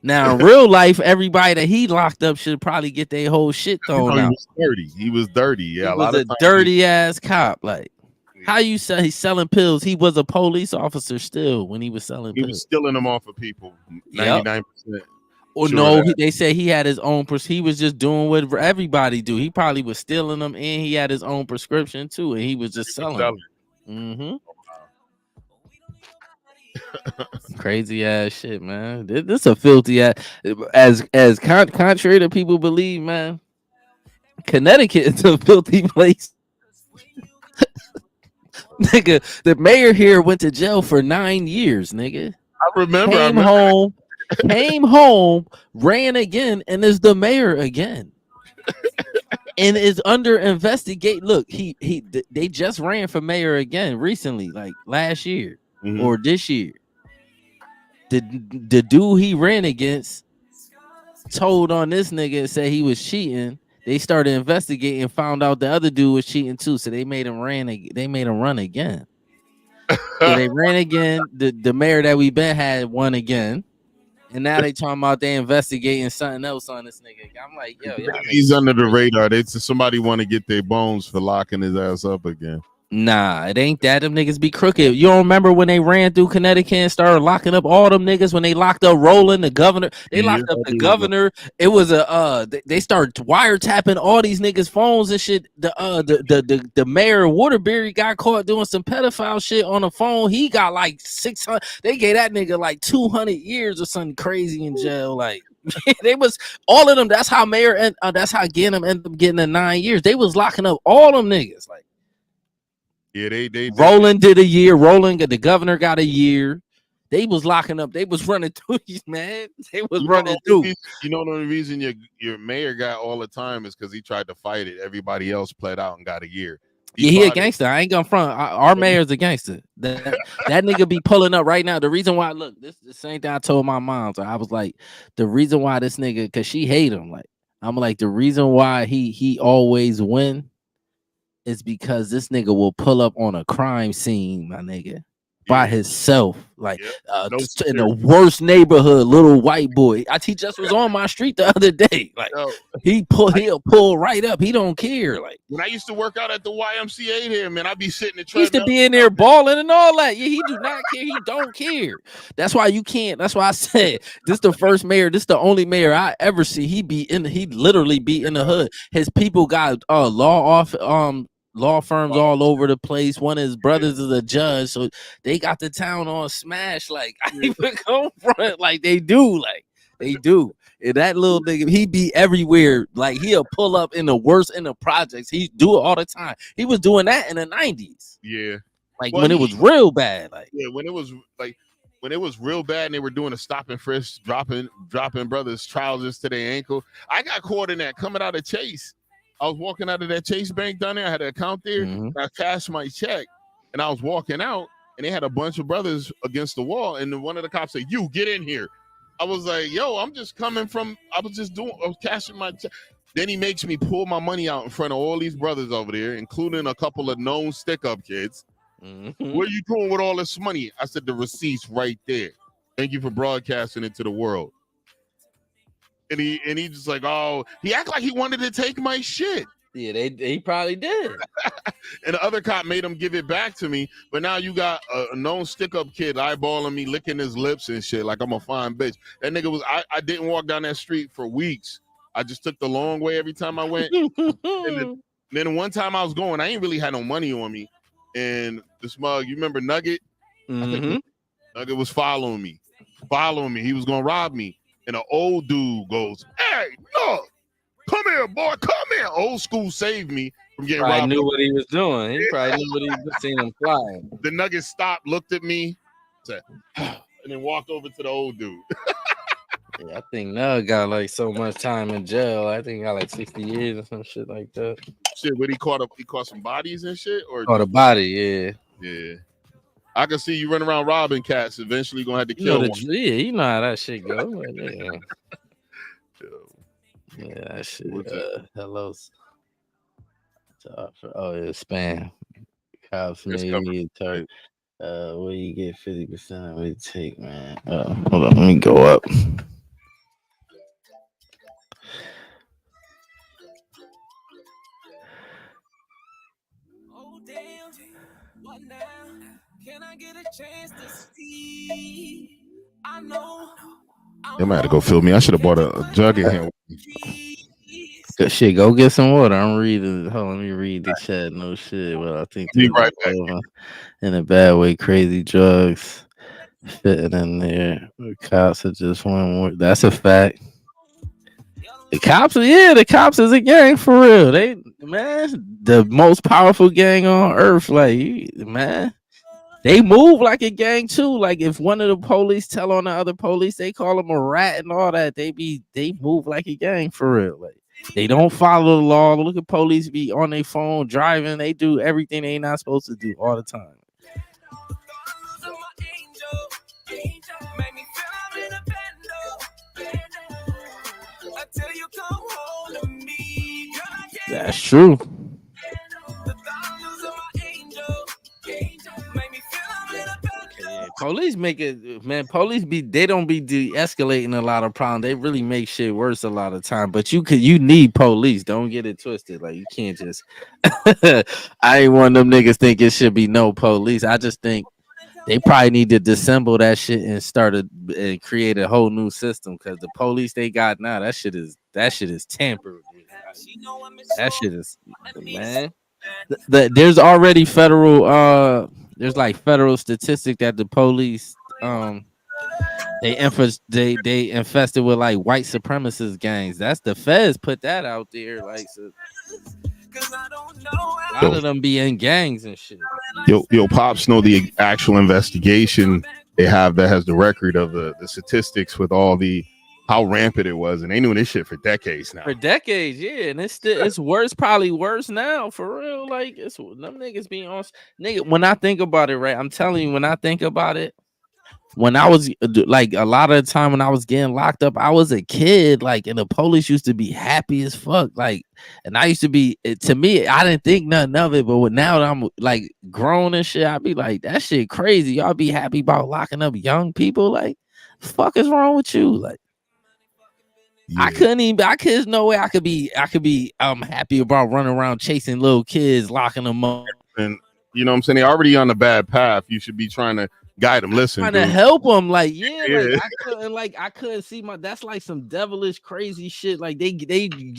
Now in real life, everybody that he locked up should probably get their whole shit thrown out. He was dirty. Yeah, he was a dirty ass cop. Like, how you say he's selling pills? He was a police officer still when he was selling pills. He was stealing them off of people. 99%. Or no, they said he had his own. He was just doing what everybody do. He probably was stealing them, and he had his own prescription too, and he was just selling them. Mm-hmm. Crazy ass shit, man. This a filthy ass. As contrary to people believe, man. Connecticut is a filthy place. Nigga, the mayor here went to jail for 9 years, nigga. I remember. Came home, ran again, and is the mayor again. And is under investigate. Look, they just ran for mayor again recently, like last year or this year. The dude he ran against told on this nigga and said he was cheating. They started investigating and found out the other dude was cheating too. So they made him run again. So they ran again. The mayor that we been had won again. And now they talking about they investigating something else on this nigga. I'm like, yo, he's under the radar. Somebody want to get their bones for locking his ass up again. Nah, it ain't that. Them niggas be crooked. You don't remember when they ran through Connecticut and started locking up all them niggas when they locked up Roland, the governor? They locked up the governor. It was they started wiretapping all these niggas' phones and shit. The mayor of Waterbury got caught doing some pedophile shit on the phone. He got like 600. They gave that nigga like 200 years or something crazy in jail. Like they was all of them. That's how mayor and that's how Ganem ended up getting the 9 years. They was locking up all them niggas. Like. Yeah, they Roland did a year. Roland, the governor, got a year. They was locking up. They was running through these, man. They was running through. You know the only reason your mayor got all the time is because he tried to fight it. Everybody else pled out and got a year. He a gangster. I ain't gonna front. Our mayor's a gangster. That nigga be pulling up right now. The reason why, look, this is the same thing I told my mom. So I was like, the reason why this nigga, because she hate him. Like, I'm like, the reason why he always win is because this nigga will pull up on a crime scene, my nigga, by himself, like in the worst neighborhood, little white boy. He just was on my street the other day. Like he'll pull right up. He don't care. Like when I used to work out at the YMCA there, man, I'd be sitting there. He used to be in there balling and all that. Yeah, he do not care. He don't care. That's why you can't. That's why I said this the first mayor. This the only mayor I ever see. He literally be in the hood. His people got law firms all over the place. One of his brothers is a judge, so they got the town on smash. Like I even come front, like they do. And that little nigga, he be everywhere. Like he'll pull up in the projects. He do it all the time. He was doing that in the 90s. Yeah, like when it was real bad. Like when it was real bad, and they were doing a stop and frisk, dropping brothers' trousers to their ankle. I got caught in that coming out of Chase. I was walking out of that Chase Bank down there. I had an account there. And I cashed my check, and I was walking out, and they had a bunch of brothers against the wall. And then one of the cops said, "You get in here." I was like, "Yo, I'm just coming from. I was cashing my check." Then he makes me pull my money out in front of all these brothers over there, including a couple of known stick-up kids. What are you doing with all this money? I said, "The receipt's right there. Thank you for broadcasting it to the world." And he just like, oh, he act like he wanted to take my shit. Yeah, he probably did. And the other cop made him give it back to me. But now you got a known stick-up kid eyeballing me, licking his lips and shit like I'm a fine bitch. That nigga was, I didn't walk down that street for weeks. I just took the long way every time I went. And then one time I was going, I ain't really had no money on me. And the smug, you remember Nugget? I think Nugget was following me. He was going to rob me. And an old dude goes, "Hey, no, come here, boy, come here." Old school saved me from getting robbed. I knew what he was doing. He probably knew what he was seeing him flying. The Nugget stopped, looked at me, said, and then walked over to the old dude. Yeah, I think now got like so much time in jail. I think he got like 60 years or some shit like that. Shit, but he caught some bodies and shit, or Oh, the just body, yeah. yeah. I can see you running around robbing cats. Eventually, you're gonna have to You know kill the one. yeah, you know how that shit go. Like, yeah. Yeah. Yeah, that shit. What's it? Hello. Oh, yeah, spam. Cops It's made covered. me a target. Where you get 50% of it take, man. Hold on, let me go up. Oh damn, what now? Can I get a chance to see? I know. They might have to go fill me. I should have bought a jug in here. Good shit, go get some water. I'm reading. Hold on, let me read the chat. No shit. Well, I think Be they're right back. in a bad way. Crazy drugs fitting in there. The cops are just one more. That's a fact. The cops is a gang for real. They man, the most powerful gang on earth. Like man, they move like a gang too. Like if one of the police tell on the other police, they call them a rat and all that. They move like a gang for real. Like they don't follow the law. Look at police be on their phone driving. They do everything they not supposed to do all the time. That's true. Police make it, man. Police they don't be de-escalating a lot of problems. They really make shit worse a lot of time. But you need police. Don't get it twisted. Like you can't just. I ain't one of them niggas think it should be no police. I just think they probably need to disassemble that shit and and create a whole new system. Because the police they got now, that shit is tampered. That shit is man. There's already federal there's like federal statistic that the police they infested with like white supremacist gangs. That's the feds put that out there. Like so, a lot of them be in gangs and shit. Yo, pops know the actual investigation they have that has the record of the statistics with all the how rampant it was, and they knew this shit for decades now. For decades, yeah, and it's worse, probably worse now, for real. Like it's them niggas being on nigga. When I think about it, right, I'm telling you, when I think about it, when I was like a lot of the time when I was getting locked up, I was a kid, like, and the police used to be happy as fuck, like, and I used to be to me, I didn't think nothing of it, but now that I'm like grown and shit, I'd be like, that shit crazy. Y'all be happy about locking up young people, like, fuck is wrong with you, like. Yeah. I couldn't no way I could be happy about running around chasing little kids, locking them up. And you know what I'm saying? They're already on the bad path. You should be trying to guide them. Listen, trying to help them. Like, I couldn't see that's like some devilish crazy shit. Like they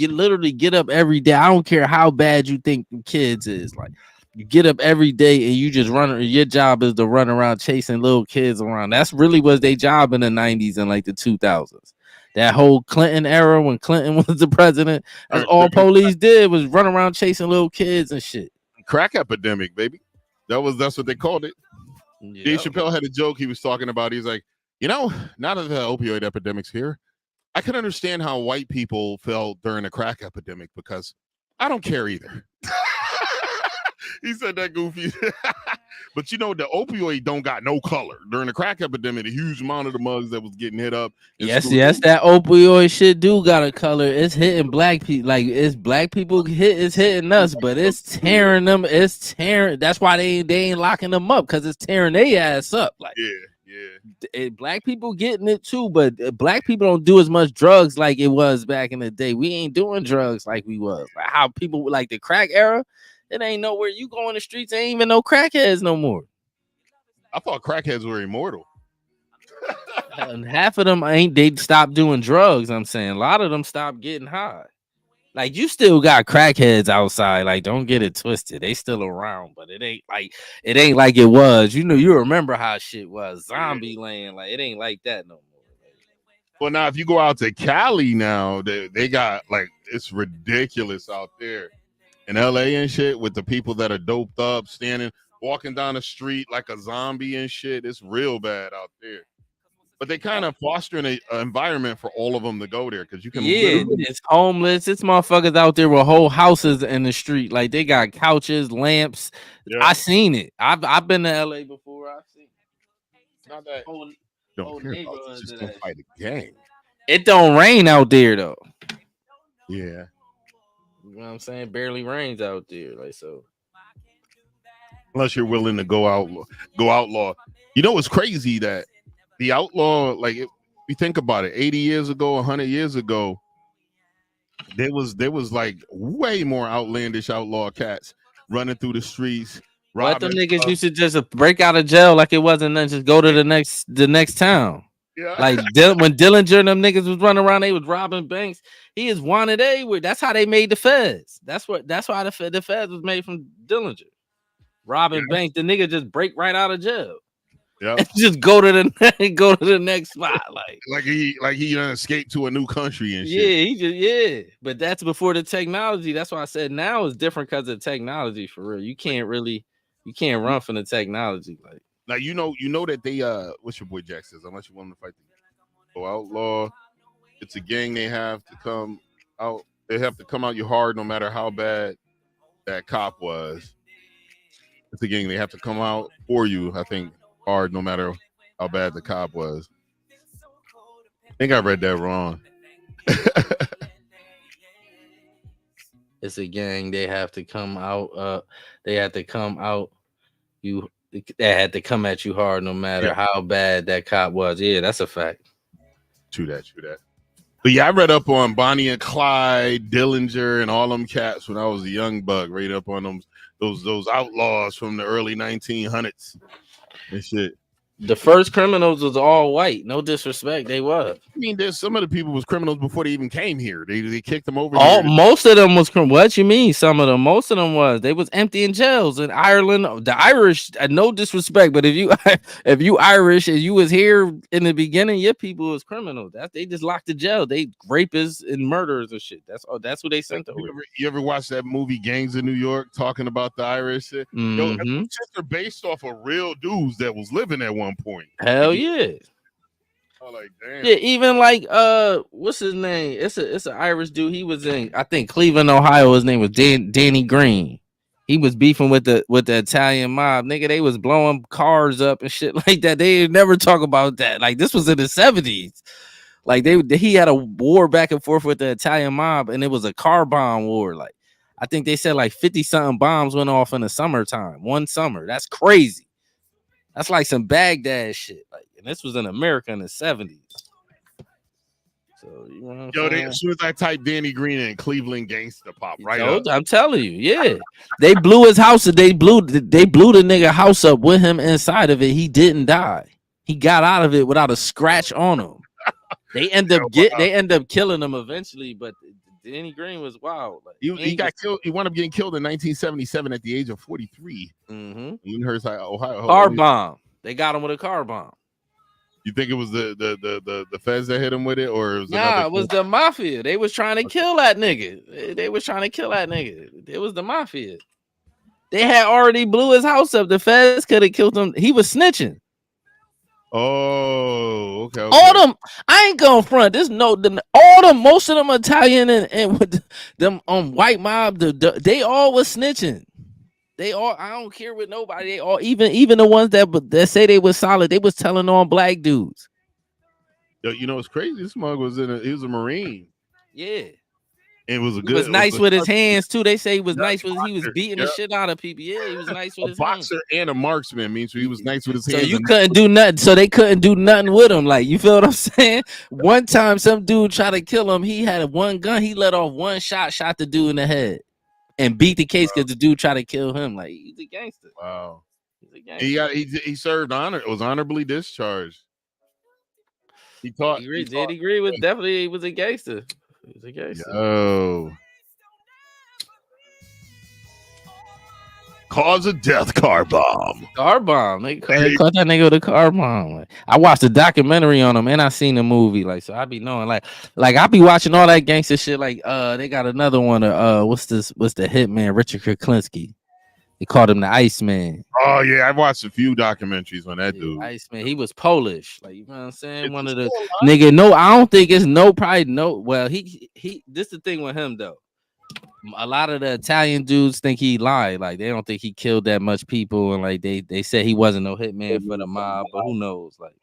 literally get up every day. I don't care how bad you think kids is. Like you get up every day and you just run. Your job is to run around chasing little kids around. That's really was their job in the 90s and like the 2000s. That whole Clinton era when Clinton was the president, that's all police did was run around chasing little kids and shit. Crack epidemic, baby. That's what they called it. Yep. Dave Chappelle had a joke he was talking about. He's like, now that the opioid epidemic's here, I can understand how white people felt during the crack epidemic because I don't care either. He said that goofy. But the opioid don't got no color. During the crack epidemic, a huge amount of the mugs that was getting hit up. Yes, that opioid shit do got a color. It's hitting black people. Like it's black people it's hitting us, but it's tearing them. It's tearing. That's why they ain't locking them up because it's tearing their ass up. Like black people getting it too, but black people don't do as much drugs like it was back in the day. We ain't doing drugs like we was. Like how people like the crack era. It ain't nowhere you go in the streets. Ain't even no crackheads no more. I thought crackheads were immortal. And half of them they stopped doing drugs. I'm saying a lot of them stopped getting high. Like you still got crackheads outside. Like don't get it twisted. They still around, but it ain't like it was. You remember how shit was. Zombie land. Like it ain't like that no more. Well, now if you go out to Cali now, they got like it's ridiculous out there. In LA and shit with the people that are doped up, walking down the street like a zombie and shit. It's real bad out there. but they kind of fostering an environment for all of them to go there because you can. Yeah, it's homeless. It's motherfuckers out there with whole houses in the street. Like they got couches, lamps. Yeah. I seen it. I've been to LA before. I've seen It's not that whole don't care about neighborhoods it. Just of don't that. fight a gang. It don't rain out there though. Yeah. You know what I'm saying? Barely rains out there. Like so. Unless you're willing to go outlaw. You know what's crazy that the outlaw, like if you think about it, 80 years ago, 100 years ago, there was like way more outlandish outlaw cats running through the streets. What them niggas used to just break out of jail like it wasn't nothing, just go to the next town. Yeah. Like when Dillinger and them niggas was running around, they was robbing banks. He is wanted everywhere. That's how they made the feds. That's why the feds was made from Dillinger. Robbing banks. The nigga just break right out of jail. Yeah. Just go to the next spot. Like he escaped to a new country and shit. Yeah, But that's before the technology. That's why I said now is different because of technology for real. You can't run from the technology. Like now you know that they what's your boy Jack says, unless you want them to fight the outlaw, it's a gang. They have to come out you hard no matter how bad that cop was. It's a gang. They have to come out for you, I think, hard no matter how bad the cop was. I think I read that wrong. It's a gang. They have to come out. They had to come out. They had to come at you hard no matter how bad that cop was. Yeah, that's a fact. True that. But yeah, I read up on Bonnie and Clyde, Dillinger, and all them cats when I was a young buck. Right up on them. Those outlaws from the early 1900s and shit. The first criminals was all white. No disrespect, they was. I mean, there's some of the people was criminals before they even came here. They kicked them over. Most of them was what you mean? Some of them, most of them was. They was empty in jails in Ireland. The Irish, no disrespect, but if you Irish and you was here in the beginning, your people was criminals. They just locked the jail. They rapists and murderers and shit. That's who they sent over. You ever watch that movie Gangs of New York talking about the Irish shit? Yo, that's based off of real dudes that was living at one point. Hell yeah. Oh, like damn. Yeah, even like what's his name? It's an Irish dude. He was in I think Cleveland, Ohio. His name was Danny Green. He was beefing with the Italian mob. Nigga, they was blowing cars up and shit like that. They never talk about that. Like this was in the 70s. Like he had a war back and forth with the Italian mob, and it was a car bomb war. Like I think they said like 50-something bombs went off in the summertime. One summer. That's crazy. That's like some Baghdad shit. Like, and this was in America in the 70s. So you know what I'm saying? As soon as I type Danny Green in Cleveland gangster pop, right up. I'm telling you, yeah. They blew his house. They blew the nigga house up with him inside of it. He didn't die. He got out of it without a scratch on him. They end up killing him eventually, but Danny Green was wild. Like, he got killed. He wound up getting killed in 1977 at the age of 43. In Ohio. Car bomb. They got him with a car bomb. You think it was the feds that hit him with it, or it was the mafia? They was trying to kill that nigga. It was the mafia. They had already blew his house up. The feds could have killed him. He was snitching. Oh, okay. All them, I ain't going front. Most of them Italian and with them white mob, they all was snitching. They all, I don't care with nobody. They all, even the ones that say they was solid, they was telling on black dudes. Yo, you know it's crazy. This mug was he was a Marine. Yeah. It was He was nice with his hands too. They say he was nice with he was beating the shit out of people. Yeah, he was nice with his hands. A boxer and a marksman means he was nice with his hands. So you couldn't do nothing. So they couldn't do nothing with him. Like, you feel what I'm saying? One time some dude tried to kill him. He had one gun. He let off one shot the dude in the head and beat the case because the dude tried to kill him. Like, he's a gangster. Wow. He's a gangster. He served was honorably discharged. He taught. He was definitely he was a gangster. He was a gangster. Yo. Cause of death, car bomb. Car bomb. They caught that nigga with a car bomb. Like, I watched a documentary on him and I seen the movie. Like, so I be knowing, like I be watching all that gangster shit. Like, they got another one. What's the hitman, Richard Kuklinski. They called him the Iceman. Oh yeah, I watched a few documentaries on that Yeah, dude. Iceman. He was Polish. Like, you know what I'm saying? Is One he of the still alive? nigga. No, I don't think it's no. Probably no. Well, he. This the thing with him though. A lot of the Italian dudes think he lied. Like they don't think he killed that much people, and like they said he wasn't no hitman for the mob. But who knows? Like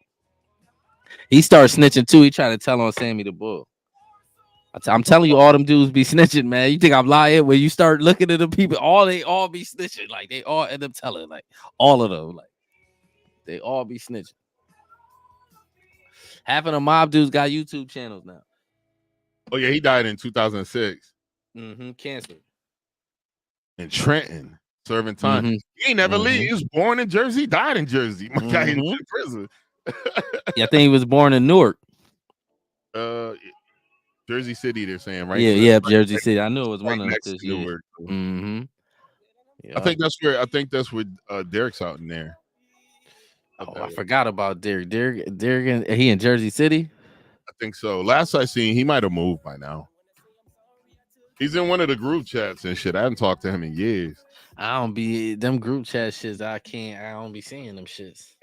he started snitching too. He tried to tell on Sammy the Bull. I'm telling you, all them dudes be snitching, man. You think I'm lying? When you start looking at the people, they all be snitching. Like they all end up telling, like all of them, like they all be snitching. Half of the mob dudes got YouTube channels now. Oh yeah, he died in 2006 Cancer in Trenton, serving time. He ain't never leave. He was born in Jersey, died in Jersey. My guy in prison. Yeah, I think he was born in Newark. Jersey City, they're saying, right? Yeah, Jersey City. I knew it was one of them this year. Newark. Yeah. I think that's where Derek's out in there. I forgot about Derek. Derek, he in Jersey City? I think so. Last I seen, he might have moved by now. He's in one of the group chats and shit. I haven't talked to him in years. I don't be them group chat shits. I don't be seeing them shits.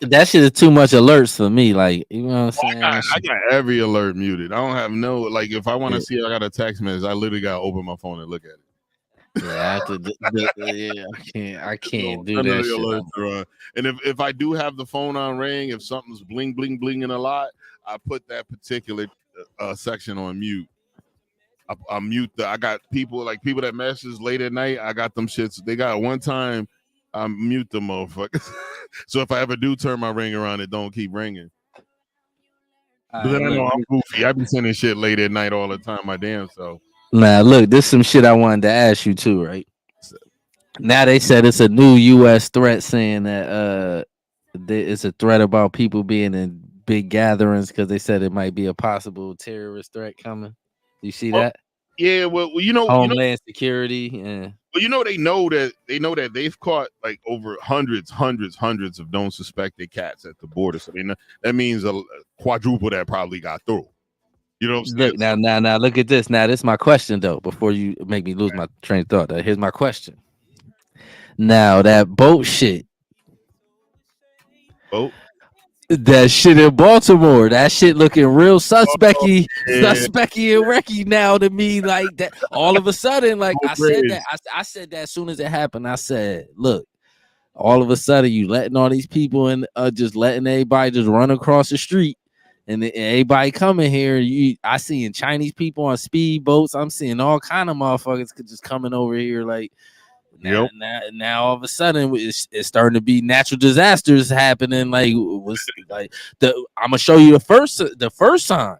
That shit is too much alerts for me. Like, you know what I'm saying? I got every alert muted. I don't have no, like, if I want to see I got a text message, I literally got to open my phone and look at it. Yeah, I can't do that shit. Alerts are on. And if I do have the phone on ring, if something's bling bling blinging a lot, I put that particular section on mute. I mute I got people that message late at night. I got them shits. They got one time I mute the motherfuckers. So if I ever do turn my ring around, it don't keep ringing. But then I know I'm goofy. I be sending shit late at night all the time. My damn self. Nah, look, this is some shit I wanted to ask you too, right? Now they said it's a new U.S. threat, saying that it's a threat about people being in big gatherings because they said it might be a possible terrorist threat coming. You see that? Yeah, well, Homeland Security. Yeah. Well, they know that they've caught like over hundreds of don't suspected cats at the border. So that means a quadruple that probably got through. You know what I'm saying? Look now, look at this. Now, this is my question though. Before you make me lose my train of thought, here's my question. Now that boat shit. Boat. That shit in Baltimore, that shit looking real suspecty and wrecky now to me. Like that, all of a sudden, like I said that as soon as it happened. I said, look, all of a sudden you letting all these people in, just letting everybody just run across the street, and everybody coming here. I seeing Chinese people on speed boats. I'm seeing all kind of motherfuckers just coming over here like. Now all of a sudden it's starting to be natural disasters happening. Like I'm gonna show you the first sign.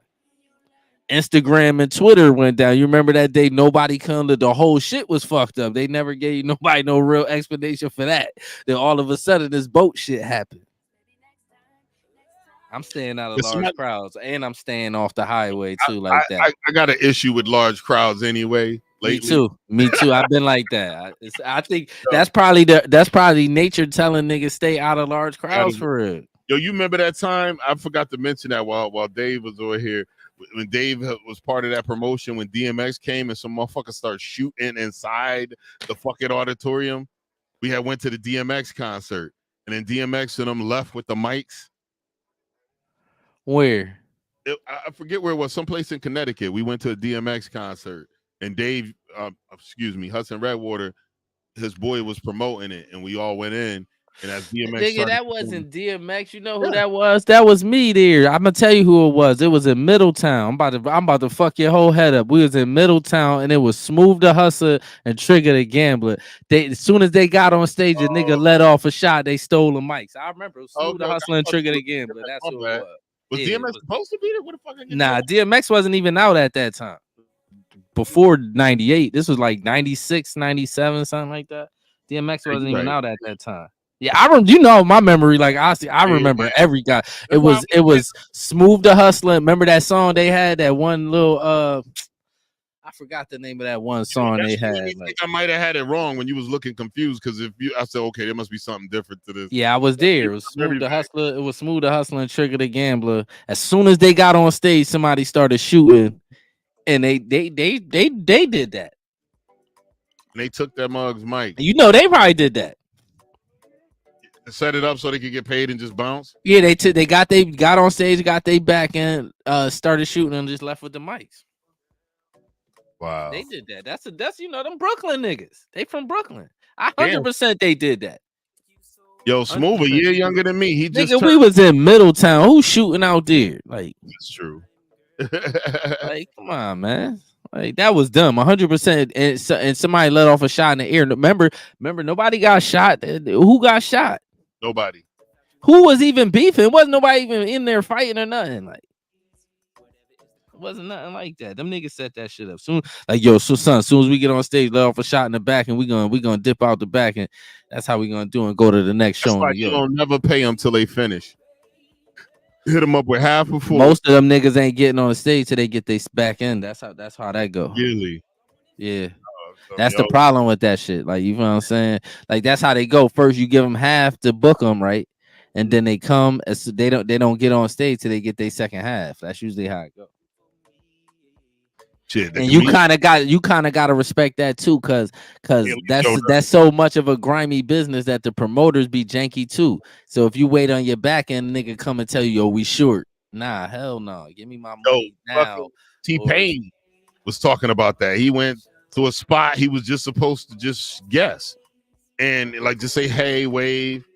Instagram and Twitter went down. You remember that day nobody come to the whole shit was fucked up. They never gave nobody no real explanation for that. Then all of a sudden this boat shit happened. I'm staying out of large crowds and I'm staying off the highway too, like that. I got an issue with large crowds anyway. Lately. Me too. I've been like that. I think that's probably nature telling niggas stay out of large crowds for real. Yo, you remember that time? I forgot to mention that while Dave was over here. When Dave was part of that promotion, when DMX came and some motherfuckers started shooting inside the fucking auditorium. We went to the DMX concert, and then DMX and them left with the mics. Where? I forget where it was. Someplace in Connecticut. We went to a DMX concert. And Dave, Hudson Redwater, his boy was promoting it, and we all went in. And as DMX, nigga, that wasn't DMX. You know who that was? That was me there. I'm gonna tell you who it was. It was in Middletown. I'm about to fuck your whole head up. We was in Middletown, and it was Smooth the Hustler and Trigger the Gambler. As soon as they got on stage, the nigga let off a shot. They stole the mics. I remember it was Smooth the Hustler and Trigger the Gambler. That's who it was. Was DMX supposed to be there? What the fuck? Nah, DMX wasn't even out at that time. Before 98, this was like 96, 97, something like that. DMX wasn't even out at that time. Yeah, my memory. Like I remember every guy. It was Smooth the Hustler. Remember that song they had? That one little I forgot the name of that one song they had. I think I might have had it wrong when you was looking confused because I said, okay, there must be something different to this. Yeah, I was there. It was Smooth the Hustler. It was Smooth the Hustler and Trigger the Gambler. As soon as they got on stage, somebody started shooting. And they did that. And they took that mug's mic. You know, they probably did that. Set it up so they could get paid and just bounce. Yeah, they got on stage, got they back and started shooting and just left with the mics. Wow, they did that. That's them Brooklyn niggas. They from Brooklyn. 100% they did that. Yo, Smooth a year younger than me. He just we was in Middletown. Who's shooting out there? Like that's true. Like, come on, man. Like that was dumb. 100%. And somebody let off a shot in the air. Remember, nobody got shot. Who got shot? Nobody. Who was even beefing? Wasn't nobody even in there fighting or nothing. Like, it wasn't nothing like that. Them niggas set that shit up. Soon, like, yo, so son, as soon as we get on stage, let off a shot in the back, and we gonna dip out the back, and that's how we gonna do and go to the next show. Like you don't never pay them till they finish. Hit them up with half a full. Most of them niggas ain't getting on the stage till they get their back in. That's how that go. Really? Yeah. That's the problem with that shit. Like, you know what I'm saying? Like, that's how they go. First, you give them half to book them, right? And then they come as they don't get on stage till they get their second half. That's usually how it goes. Shit, and you kind of got to respect that too, cause that's so much of a grimy business that the promoters be janky too. So if you wait on your back end, nigga come and tell you, yo, we short. Nah, hell no. Give me my money now. T-Pain was talking about that. He went to a spot he was just supposed to just guess and like just say hey, wave,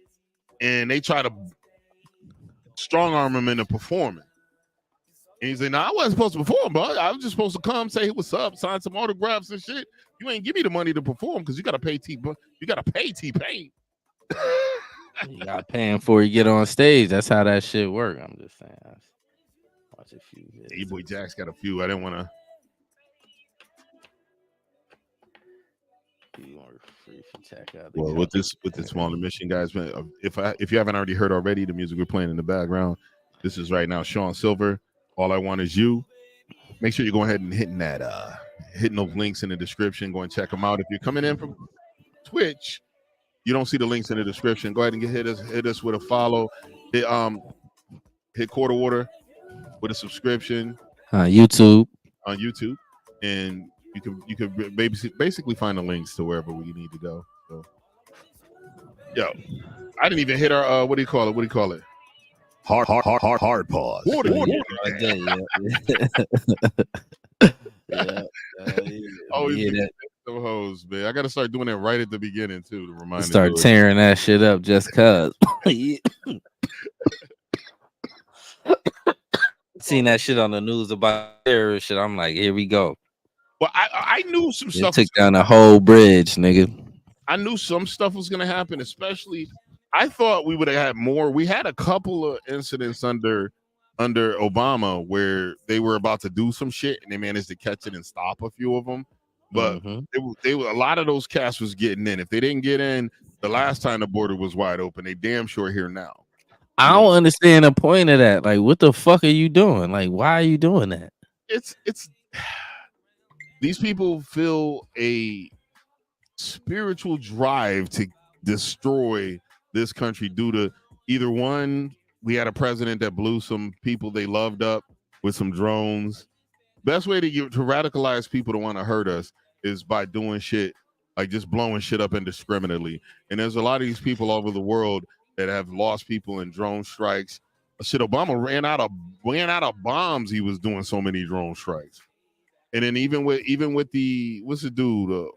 and they try to strong arm him into performing. And he's like, "No, I wasn't supposed to perform, but I was just supposed to come, say what's up, sign some autographs and shit. You ain't give me the money to perform because you gotta pay T-Pain. You gotta pay him before you get on stage. That's how that shit work. I'm just saying. Watch a few. E-Boy Jack's got a few. I didn't want to. Well, with this small admission, guys, if you haven't already heard already, the music we're playing in the background, this is right now Shawn Silver. All I Want Is You. Make sure you go ahead and hitting those links in the description. Go and check them out. If you're coming in from Twitch, you don't see the links in the description. Go ahead and hit us with a follow. Hit Quarter Water with a subscription on YouTube, and you can basically find the links to wherever we need to go. So, yo, I didn't even hit our what do you call it? Hard pause. Some hoes, man. I gotta start doing that right at the beginning too to remind. Start tearing that shit up just cause. Seen that shit on the news about terrorist shit. I'm like, here we go. Well, I knew some stuff. Took down the whole bridge, nigga. I knew some stuff was gonna happen, especially. I thought we would have had more. We had a couple of incidents under Obama where they were about to do some shit and they managed to catch it and stop a few of them. But they were a lot of those cats was getting in. If they didn't get in the last time the border was wide open, they damn sure here now. I don't understand the point of that. Like, what the fuck are you doing? Like, why are you doing that? It's these people feel a spiritual drive to destroy this country due to either one, we had a president that blew some people they loved up with some drones. Best way to radicalize people to want to hurt us is by doing shit like just blowing shit up indiscriminately. And there's a lot of these people all over the world that have lost people in drone strikes. Shit, Obama ran out of bombs. He was doing so many drone strikes. And then even with the what's the dude,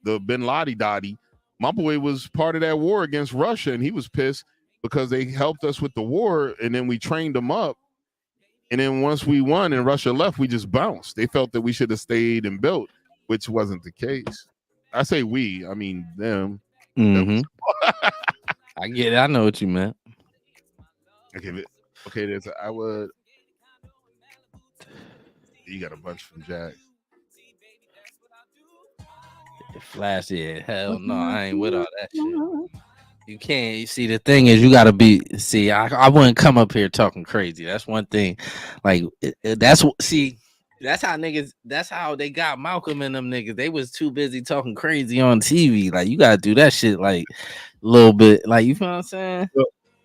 the Bin Laden Dottie. My boy was part of that war against Russia, and he was pissed because they helped us with the war, and then we trained them up. And then once we won and Russia left, we just bounced. They felt that we should have stayed and built, which wasn't the case. I say we, I mean them. Mm-hmm. I get it. I know what you meant. Okay. You got a bunch from Jack. Flash, yeah, hell no, I ain't with all that shit. You can't. You see, the thing is, you gotta be. See, I wouldn't come up here talking crazy. That's one thing. Like that's how niggas. That's how they got Malcolm and them niggas. They was too busy talking crazy on TV. Like, you gotta do that shit like a little bit. Like, you feel what I'm saying?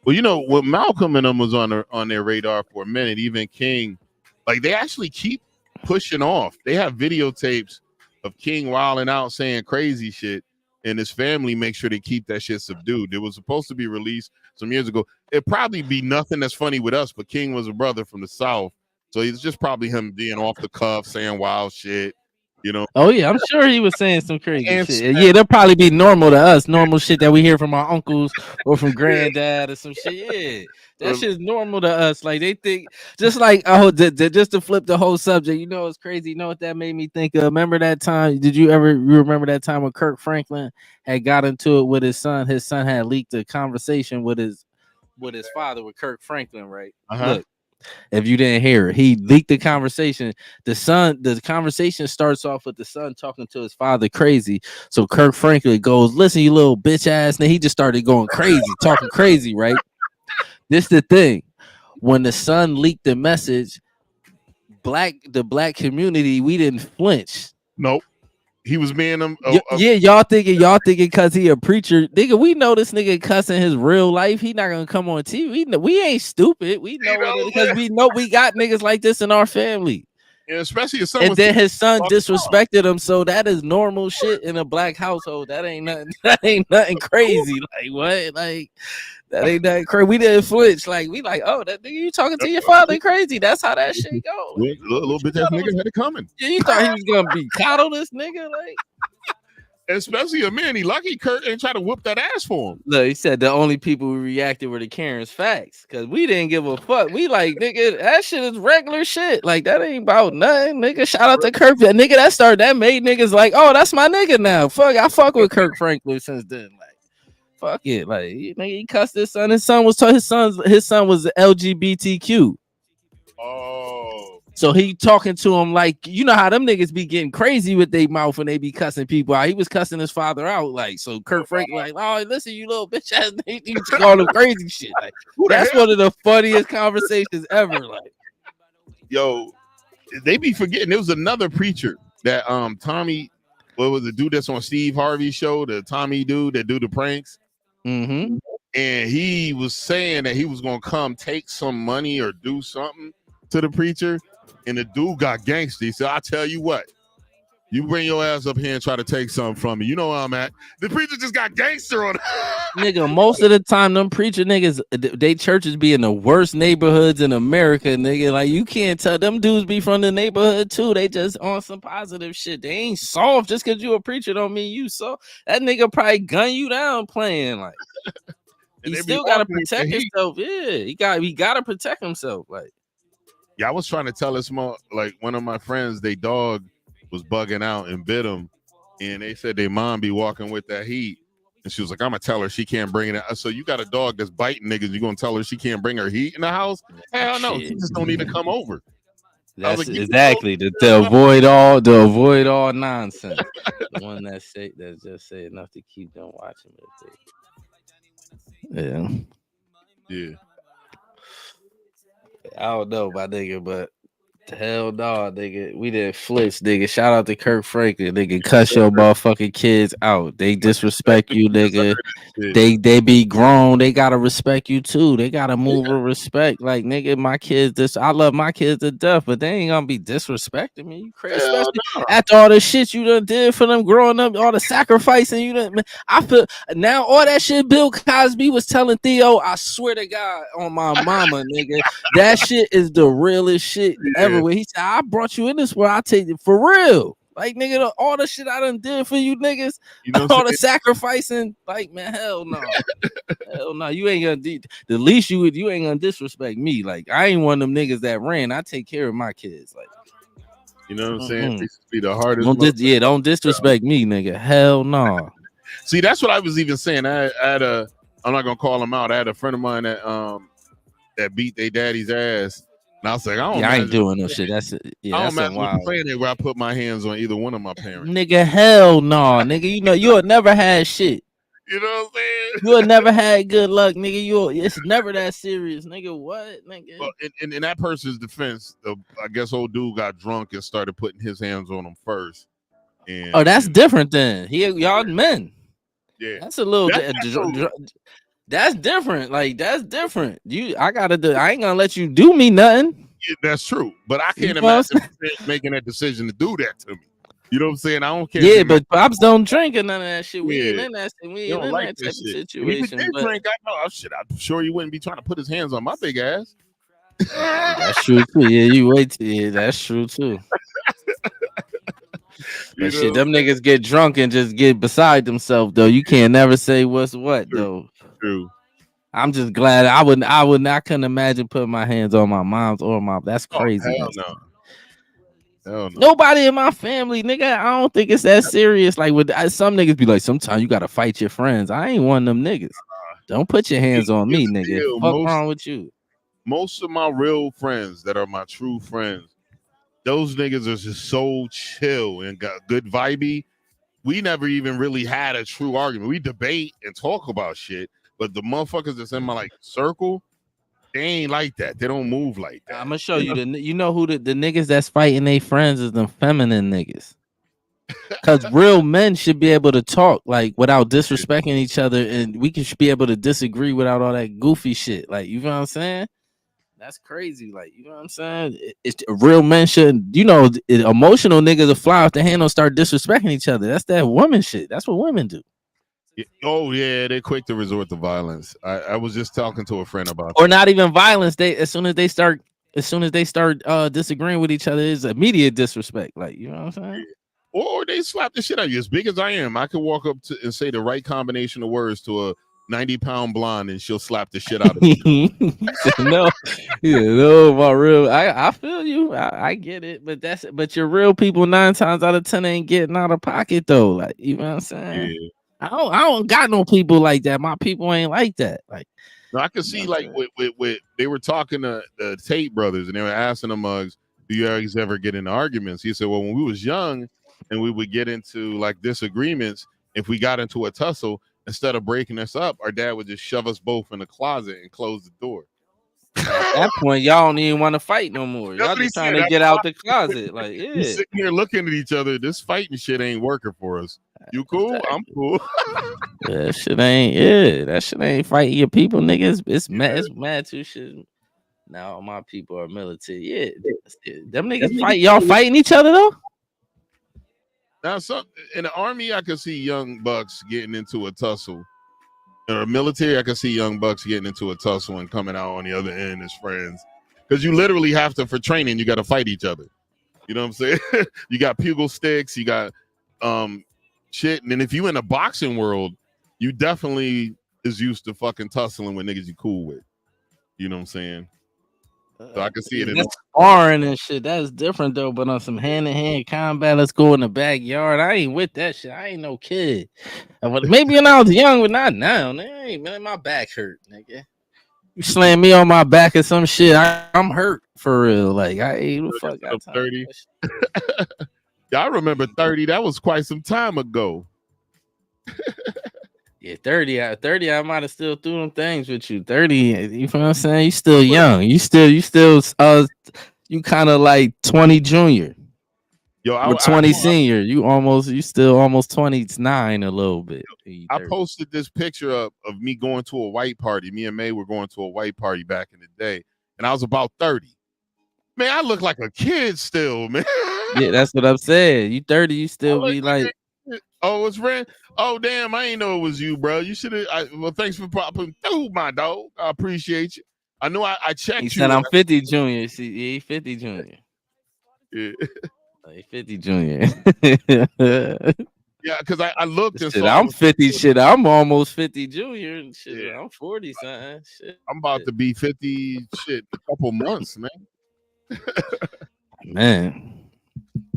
Well, you know, when Malcolm and them was on their radar for a minute, even King, like they actually keep pushing off. They have videotapes of King wilding out saying crazy shit, and his family make sure they keep that shit subdued. It was supposed to be released some years ago. It'd probably be nothing that's funny with us, but King was a brother from the South, so it's just probably him being off the cuff, saying wild shit, you know. Oh yeah, I'm sure he was saying some crazy And shit. Yeah, they'll probably be normal to us, normal shit that we hear from our uncles or from granddad or some shit. Yeah, that shit's normal to us. Like they think, just like just to flip the whole subject. You know, it's crazy. You know what that made me think of? Remember that time? You remember that time when Kirk Franklin had got into it with his son? His son had leaked a conversation with his father, with Kirk Franklin, right? Look. If you didn't hear it, he leaked the conversation. The conversation starts off with the son talking to his father crazy. So Kirk Franklin goes, "Listen, you little bitch ass." And he just started going crazy, talking crazy, right? This the thing. When the son leaked the message, the black community, we didn't flinch. Nope. He was being them. Yeah, y'all thinking because he a preacher, nigga. We know this nigga cussing his real life. He not gonna come on TV. We ain't stupid. We know it because we know we got niggas like this in our family. And especially if and then his son disrespected him, so that is normal shit in a black household. That ain't nothing. That ain't nothing crazy. Like what? Like that ain't nothing crazy. We didn't flinch. Like we like, oh, that nigga, you talking to your father crazy? That's how that shit go. Little bitch ass nigga had it coming. Yeah, you thought he was gonna be coddle this nigga, like. Especially a man, he lucky Kurt ain't try to whoop that ass for him. Look, he said the only people who reacted were the Karen's facts, because we didn't give a fuck. We like, nigga, that shit is regular shit. Like, that ain't about nothing, nigga. Shout out to Kirk. That nigga that made niggas like, oh, that's my nigga now. Fuck, I fuck with Kirk Franklin since then. Like, fuck it. Like, he cussed his son. His son was LGBTQ. Oh. So he talking to him like, you know how them niggas be getting crazy with their mouth and they be cussing people out. He was cussing his father out, like, so Kirk Franklin like, oh, listen, you little bitch ass nigga, you call him crazy shit. Like, that's one of the funniest conversations ever. Like, yo, they be forgetting there was another preacher that Tommy, what was the dude that's on Steve Harvey's show, the Tommy dude that do the pranks. Mm-hmm. And he was saying that he was gonna come take some money or do something to the preacher. And the dude got gangster. He said, I tell you what, you bring your ass up here and try to take something from me. You know where I'm at. The preacher just got gangster on it. Nigga, most of the time, them preacher niggas, they churches be in the worst neighborhoods in America, nigga. Like, you can't tell. Them dudes be from the neighborhood, too. They just on some positive shit. They ain't soft. Just because you a preacher don't mean you soft. That nigga probably gun you down playing. Like, he still got to protect himself. Yeah, he got to protect himself. Like, yeah, I was trying to tell this like one of my friends, they dog was bugging out and bit him, and they said their mom be walking with that heat, and she was like, I'm gonna tell her she can't bring it out. So you got a dog that's biting niggas, you gonna tell her she can't bring her heat in the house? Hell no, she just don't need to come over. That's like, exactly to avoid all nonsense. The one that just say enough to keep them watching it. Yeah. I don't know, my nigga, but hell no, nigga. We didn't flinch, nigga. Shout out to Kirk Franklin, nigga. Cuss your motherfucking kids out. They disrespect you, nigga. They be grown. They gotta respect you too. They gotta move with respect. Like, nigga, my kids. I love my kids to death, but they ain't gonna be disrespecting me. You crazy? Especially after all the shit you done did for them growing up, all the sacrificing you done. Man, I feel now all that shit Bill Cosby was telling Theo. I swear to God, on my mama, nigga, that shit is the realest shit ever. Where he said, I brought you in this world, I take it for real. Like, nigga, all the shit I done did for you niggas, all the sacrificing, like, man, hell no. Hell no. You ain't gonna the least you ain't gonna disrespect me. Like, I ain't one of them niggas that ran. I take care of my kids. Like, you know what I'm saying? This be the hardest. Don't disrespect me, nigga. Hell no. See, that's what I was even saying. I had I'm not gonna call him out. I had a friend of mine that beat their daddy's ass. And I was like, I ain't doing no shit. That's I don't imagine playing it where I put my hands on either one of my parents. Nigga, hell no, nigga. You know you'll never had shit. You know what I'm saying? You'll never had good luck, nigga. It's never that serious, nigga. What, nigga? Well, in that person's defense, I guess old dude got drunk and started putting his hands on him first. And that's different then. Y'all men. Yeah, that's a little. That's different. Like, that's different. I ain't gonna let you do me nothing. Yeah, that's true. But I can't imagine making that decision to do that to me. You know what I'm saying? I don't care. Yeah, but pops don't drink or none of that shit. We ain't Yeah. in that shit. We You ain't don't in like that that type of shit. If he situation. did But drink, I know. Oh, shit, I'm sure he wouldn't be trying to put his hands on my big ass. that's true too. Yeah, you wait till that's true too. You But shit, know? them niggas get drunk and just get beside themselves though. You can't never say what's what though. True. I'm just glad I couldn't imagine putting my hands on my mom's or my. That's Oh, crazy. hell no. Hell no. Nobody in my family, nigga. I don't think it's that serious. Like with some niggas be like, sometimes you gotta fight your friends. I ain't one of them niggas. Don't put your hands on me, Here's the nigga. deal. Fuck wrong with you? Most of my real friends that are my true friends, those niggas are just so chill and got good vibey. We never even really had a true argument. We debate and talk about shit, but the motherfuckers that's in my like circle, they ain't like that. They don't move like that. I'm gonna show you you know who the niggas that's fighting they friends is them feminine niggas. Cause real men should be able to talk like without disrespecting each other, and we should be able to disagree without all that goofy shit. Like, you know what I'm saying? That's crazy. Like, you know what I'm saying? It's real men shouldn't, emotional niggas will fly off the handle and start disrespecting each other. That's that woman shit. That's what women do. Oh yeah, they're quick to resort to violence. I was just talking to a friend about Or not even violence. They as soon as they start disagreeing with each other, is immediate disrespect. Like, you know what I'm saying? Or they slap the shit out of you. As big as I am, I could walk up to and say the right combination of words to a 90-pound blonde, and she'll slap the shit out of me. No, no, my real. I feel you. I get it, but your real people 9 times out of 10 ain't getting out of pocket though. Like, you know what I'm saying? Yeah. I don't got no people like that. My people ain't like that. Like, no, I could see like with they were talking to the Tate brothers, and they were asking the Mugs, "Do you guys ever get into arguments?" He said, "Well, when we was young, and we would get into like disagreements, if we got into a tussle, instead of breaking us up, our dad would just shove us both in the closet and close the door." At that point, y'all don't even want to fight no more. Y'all just trying to get out the closet. Like, We're yeah. sitting here looking at each other. This fighting shit ain't working for us. You cool? I'm cool. That shit ain't fighting your people, niggas. It's mad too shit. Now all my people are military. Yeah, them niggas fight. Y'all fighting each other though? Now, in the army, I could see young bucks getting into a tussle. Or military, I could see young bucks getting into a tussle and coming out on the other end as friends. Because you literally have to, for training, you got to fight each other. You know what I'm saying? You got pugil sticks, you got shit. And then if you in a boxing world, you definitely is used to fucking tussling with niggas you cool with. You know what I'm saying? So I can see it in that's sparring and shit. That's different though. But on some hand-to-hand combat, let's go in the backyard. I ain't with that shit. I ain't no kid. Maybe when I was young, but not now. Man, my back hurt, nigga. You slam me on my back or some shit, I'm hurt for real. Like, I ain't the fuck got time 30. Yeah, I remember 30. That was quite some time ago. Yeah, 30. I might have still threw them things with you. 30, you know what I'm saying? You still young. You kind of like 20 junior. Yo, or 20 senior. You still almost 29 a little bit. I posted this picture of me going to a white party. Me and May were going to a white party back in the day, and I was about 30. Man, I look like a kid still, man. Yeah, that's what I'm saying. You 30, you still be like, oh, it's Ren. Oh, damn, I ain't know it was you, bro. You should have. Well, thanks for popping through, my dog. I appreciate you. I know I checked he you. said I'm 50 junior. See, he 50 junior. Yeah. He 50 junior. Yeah, because I looked and shit, saw. I'm 50 shit. I'm almost 50 junior. And shit, yeah. I'm 40 something. Shit. I'm about to be 50 shit in a couple months, man. Man.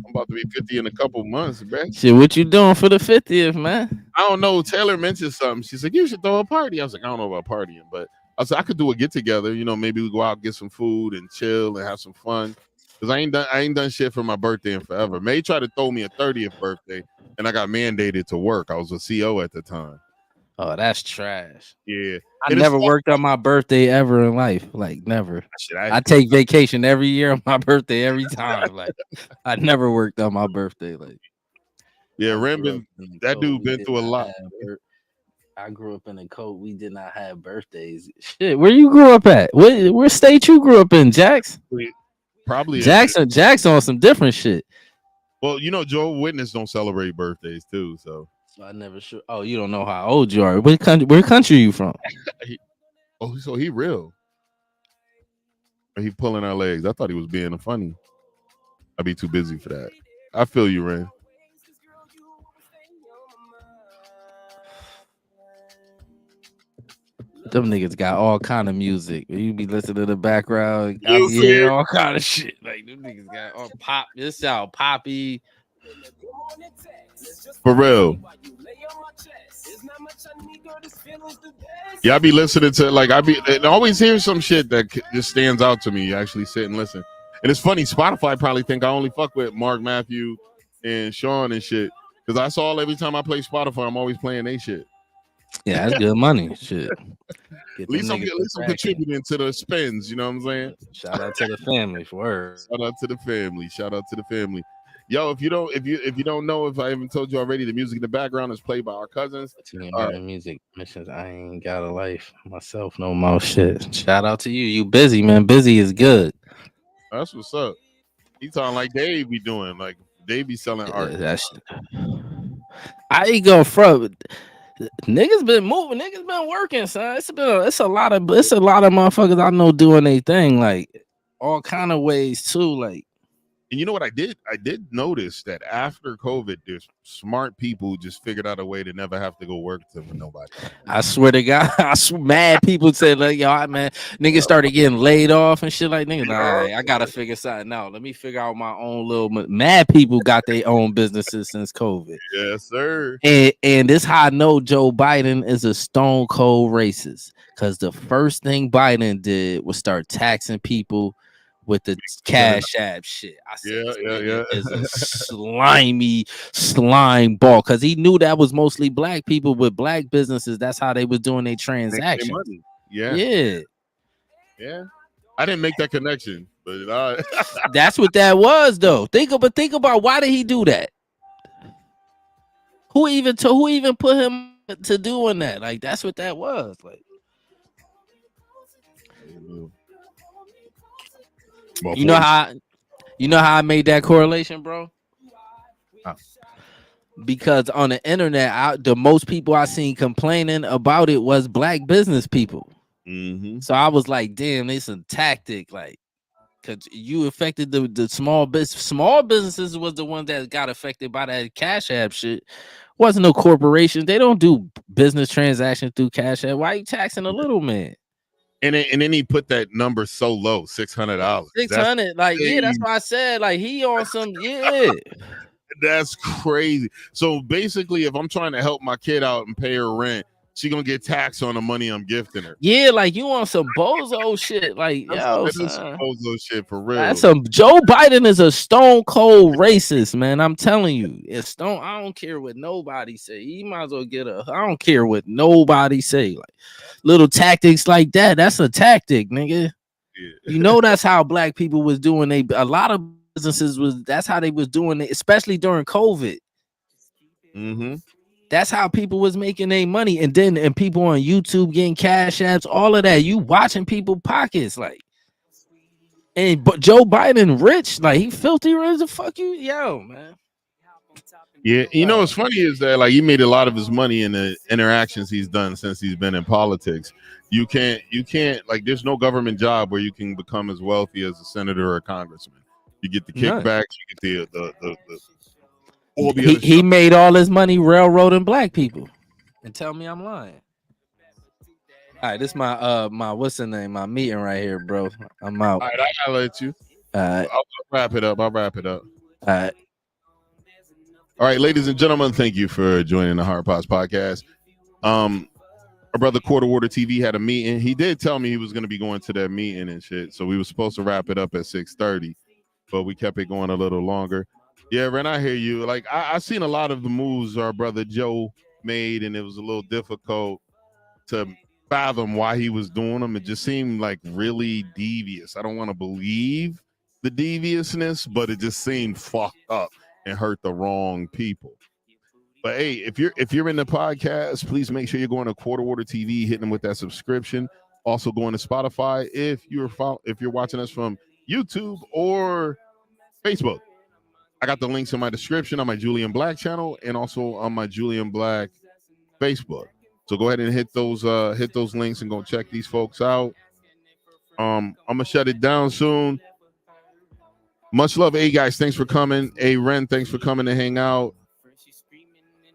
I'm about to be 50 in a couple months, man. Shit, what you doing for the 50th, man? I don't know. Taylor mentioned something. She said, you should throw a party. I was like, I don't know about partying, but I said I could do a get together. You know, maybe we go out, get some food and chill and have some fun. Because I ain't done shit for my birthday in forever. May tried to throw me a 30th birthday, and I got mandated to work. I was a CO at the time. Oh, that's trash. Yeah. I never worked on my birthday ever in life. Like, never. I take vacation every year on my birthday every time. Like, I never worked on my birthday. Like, yeah, Rembin, that dude been through a lot. I grew up in a code. We did not have birthdays. Shit, where you grew up at? Where state you grew up in, Jax? Probably Jackson on some different shit. Well, you know, Joe Witness don't celebrate birthdays too, so. So I never sure. Oh, you don't know how old you are. What country? Where country you from? So he real. Or he pulling our legs. I thought he was being funny. I'd be too busy for that. I feel you, Ren. Them niggas got all kind of music. You be listening to the background. I You be see hearing it? all kind of shit. Like them niggas got all pop. This sound poppy. For real. Yeah, I be listening to and always hear some shit that just stands out to me. You actually sit and listen. And it's funny, Spotify probably think I only fuck with Mark, Matthew, and Shawn and shit. Because I saw every time I play Spotify, I'm always playing they shit. Yeah, that's good money. Shit. At least I'm contributing to the spins, you know what I'm saying? Shout out to the family for her. Shout out to the family. Shout out to the family. Yo, if you don't know, if I haven't told you already, the music in the background is played by our cousins. Music missions. I ain't got a life myself no more. Shit. Shout out to you. You busy, man. Busy is good. That's what's up. He talking like Dave be doing, like Dave be selling art. I ain't go front. Niggas been moving. Niggas been working, son. It's a lot of motherfuckers I know doing their thing, like all kind of ways too. Like, and you know what I did? I did notice that after COVID, there's smart people who just figured out a way to never have to go work for nobody. I swear to God, mad people said like, yo, man, niggas started getting laid off and shit. Like, niggas, I gotta figure something out. Let me figure out my own little. Mad people got their own businesses since COVID. Yes, sir. And this how I know Joe Biden is a stone cold racist, because the first thing Biden did was start taxing people with the Cash App shit. I said, yeah. Is a slime ball, because he knew that was mostly black people with black businesses. That's how they was doing their transactions. Yeah. I didn't make that connection, but that's what that was, though. Think about why did he do that? Who even put him to doing that? Like, that's what that was. Like, you know how I made that correlation, bro? Because on the internet, the most people I seen complaining about it was black business people. Mm-hmm. So I was like, damn, it's a tactic, like, because you affected the small business. Small businesses was the ones that got affected by that Cash App shit. Wasn't no corporations. They don't do business transactions through Cash App. Why are you taxing a little man? And then he put that number so low, $600. 600, like, yeah, that's why I said, like, he on some, yeah. That's crazy. So basically, if I'm trying to help my kid out and pay her rent, she gonna get taxed on the money I'm gifting her. Yeah, like, you on some bozo shit, like, yo, some bozo shit for real. That's Joe Biden is a stone cold racist, man. I'm telling you, I don't care what nobody say. He might as well I don't care what nobody say. Like, little tactics like that. That's a tactic, nigga. Yeah. You know, that's how black people was doing. A lot of businesses that's how they was doing it, especially during COVID. Mm-hmm. That's how people was making their money, and people on YouTube getting Cash Apps, all of that. You watching people pockets, like, but Joe Biden rich, like, he filthy rich. The fuck you, yo, man. Yeah, you know what's funny is that, like, he made a lot of his money in the interactions he's done since he's been in politics. You can't like, there's no government job where you can become as wealthy as a senator or a congressman. You get the kickbacks, you get the he made all his money railroading black people. And tell me I'm lying. All right, this is my what's the name? My meeting right here, bro. I'm out. All right, I'll let you. I'll wrap it up. All right. All right, ladies and gentlemen, thank you for joining the Hard Pots podcast. Our brother Quarterwater TV had a meeting. He did tell me he was going to be going to that meeting and shit. So we were supposed to wrap it up at 6:30, but we kept it going a little longer. Yeah, Ren, I hear you. Like, I seen a lot of the moves our brother Joe made, and it was a little difficult to fathom why he was doing them. It just seemed like really devious. I don't want to believe the deviousness, but it just seemed fucked up and hurt the wrong people. But hey, if you're in the podcast, please make sure you're going to Quarterwater TV, hitting them with that subscription. Also going to Spotify if you're watching us from YouTube or Facebook. I got the links in my description on my Julian Blaq channel and also on my Julian Blaq Facebook. So go ahead and hit those links and go check these folks out. I'm gonna shut it down soon. Much love, hey guys. Thanks for coming. Hey Ren, thanks for coming to hang out.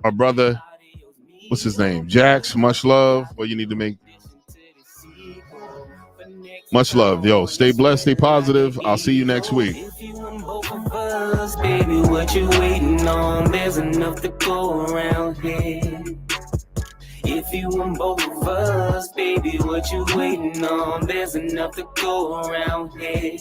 Our brother, what's his name? Jax, much love. Well, you need to make much love. Yo, stay blessed, stay positive. I'll see you next week. Baby, what you waiting on? There's enough to go around here. If you want both of us, baby, what you waiting on? There's enough to go around here.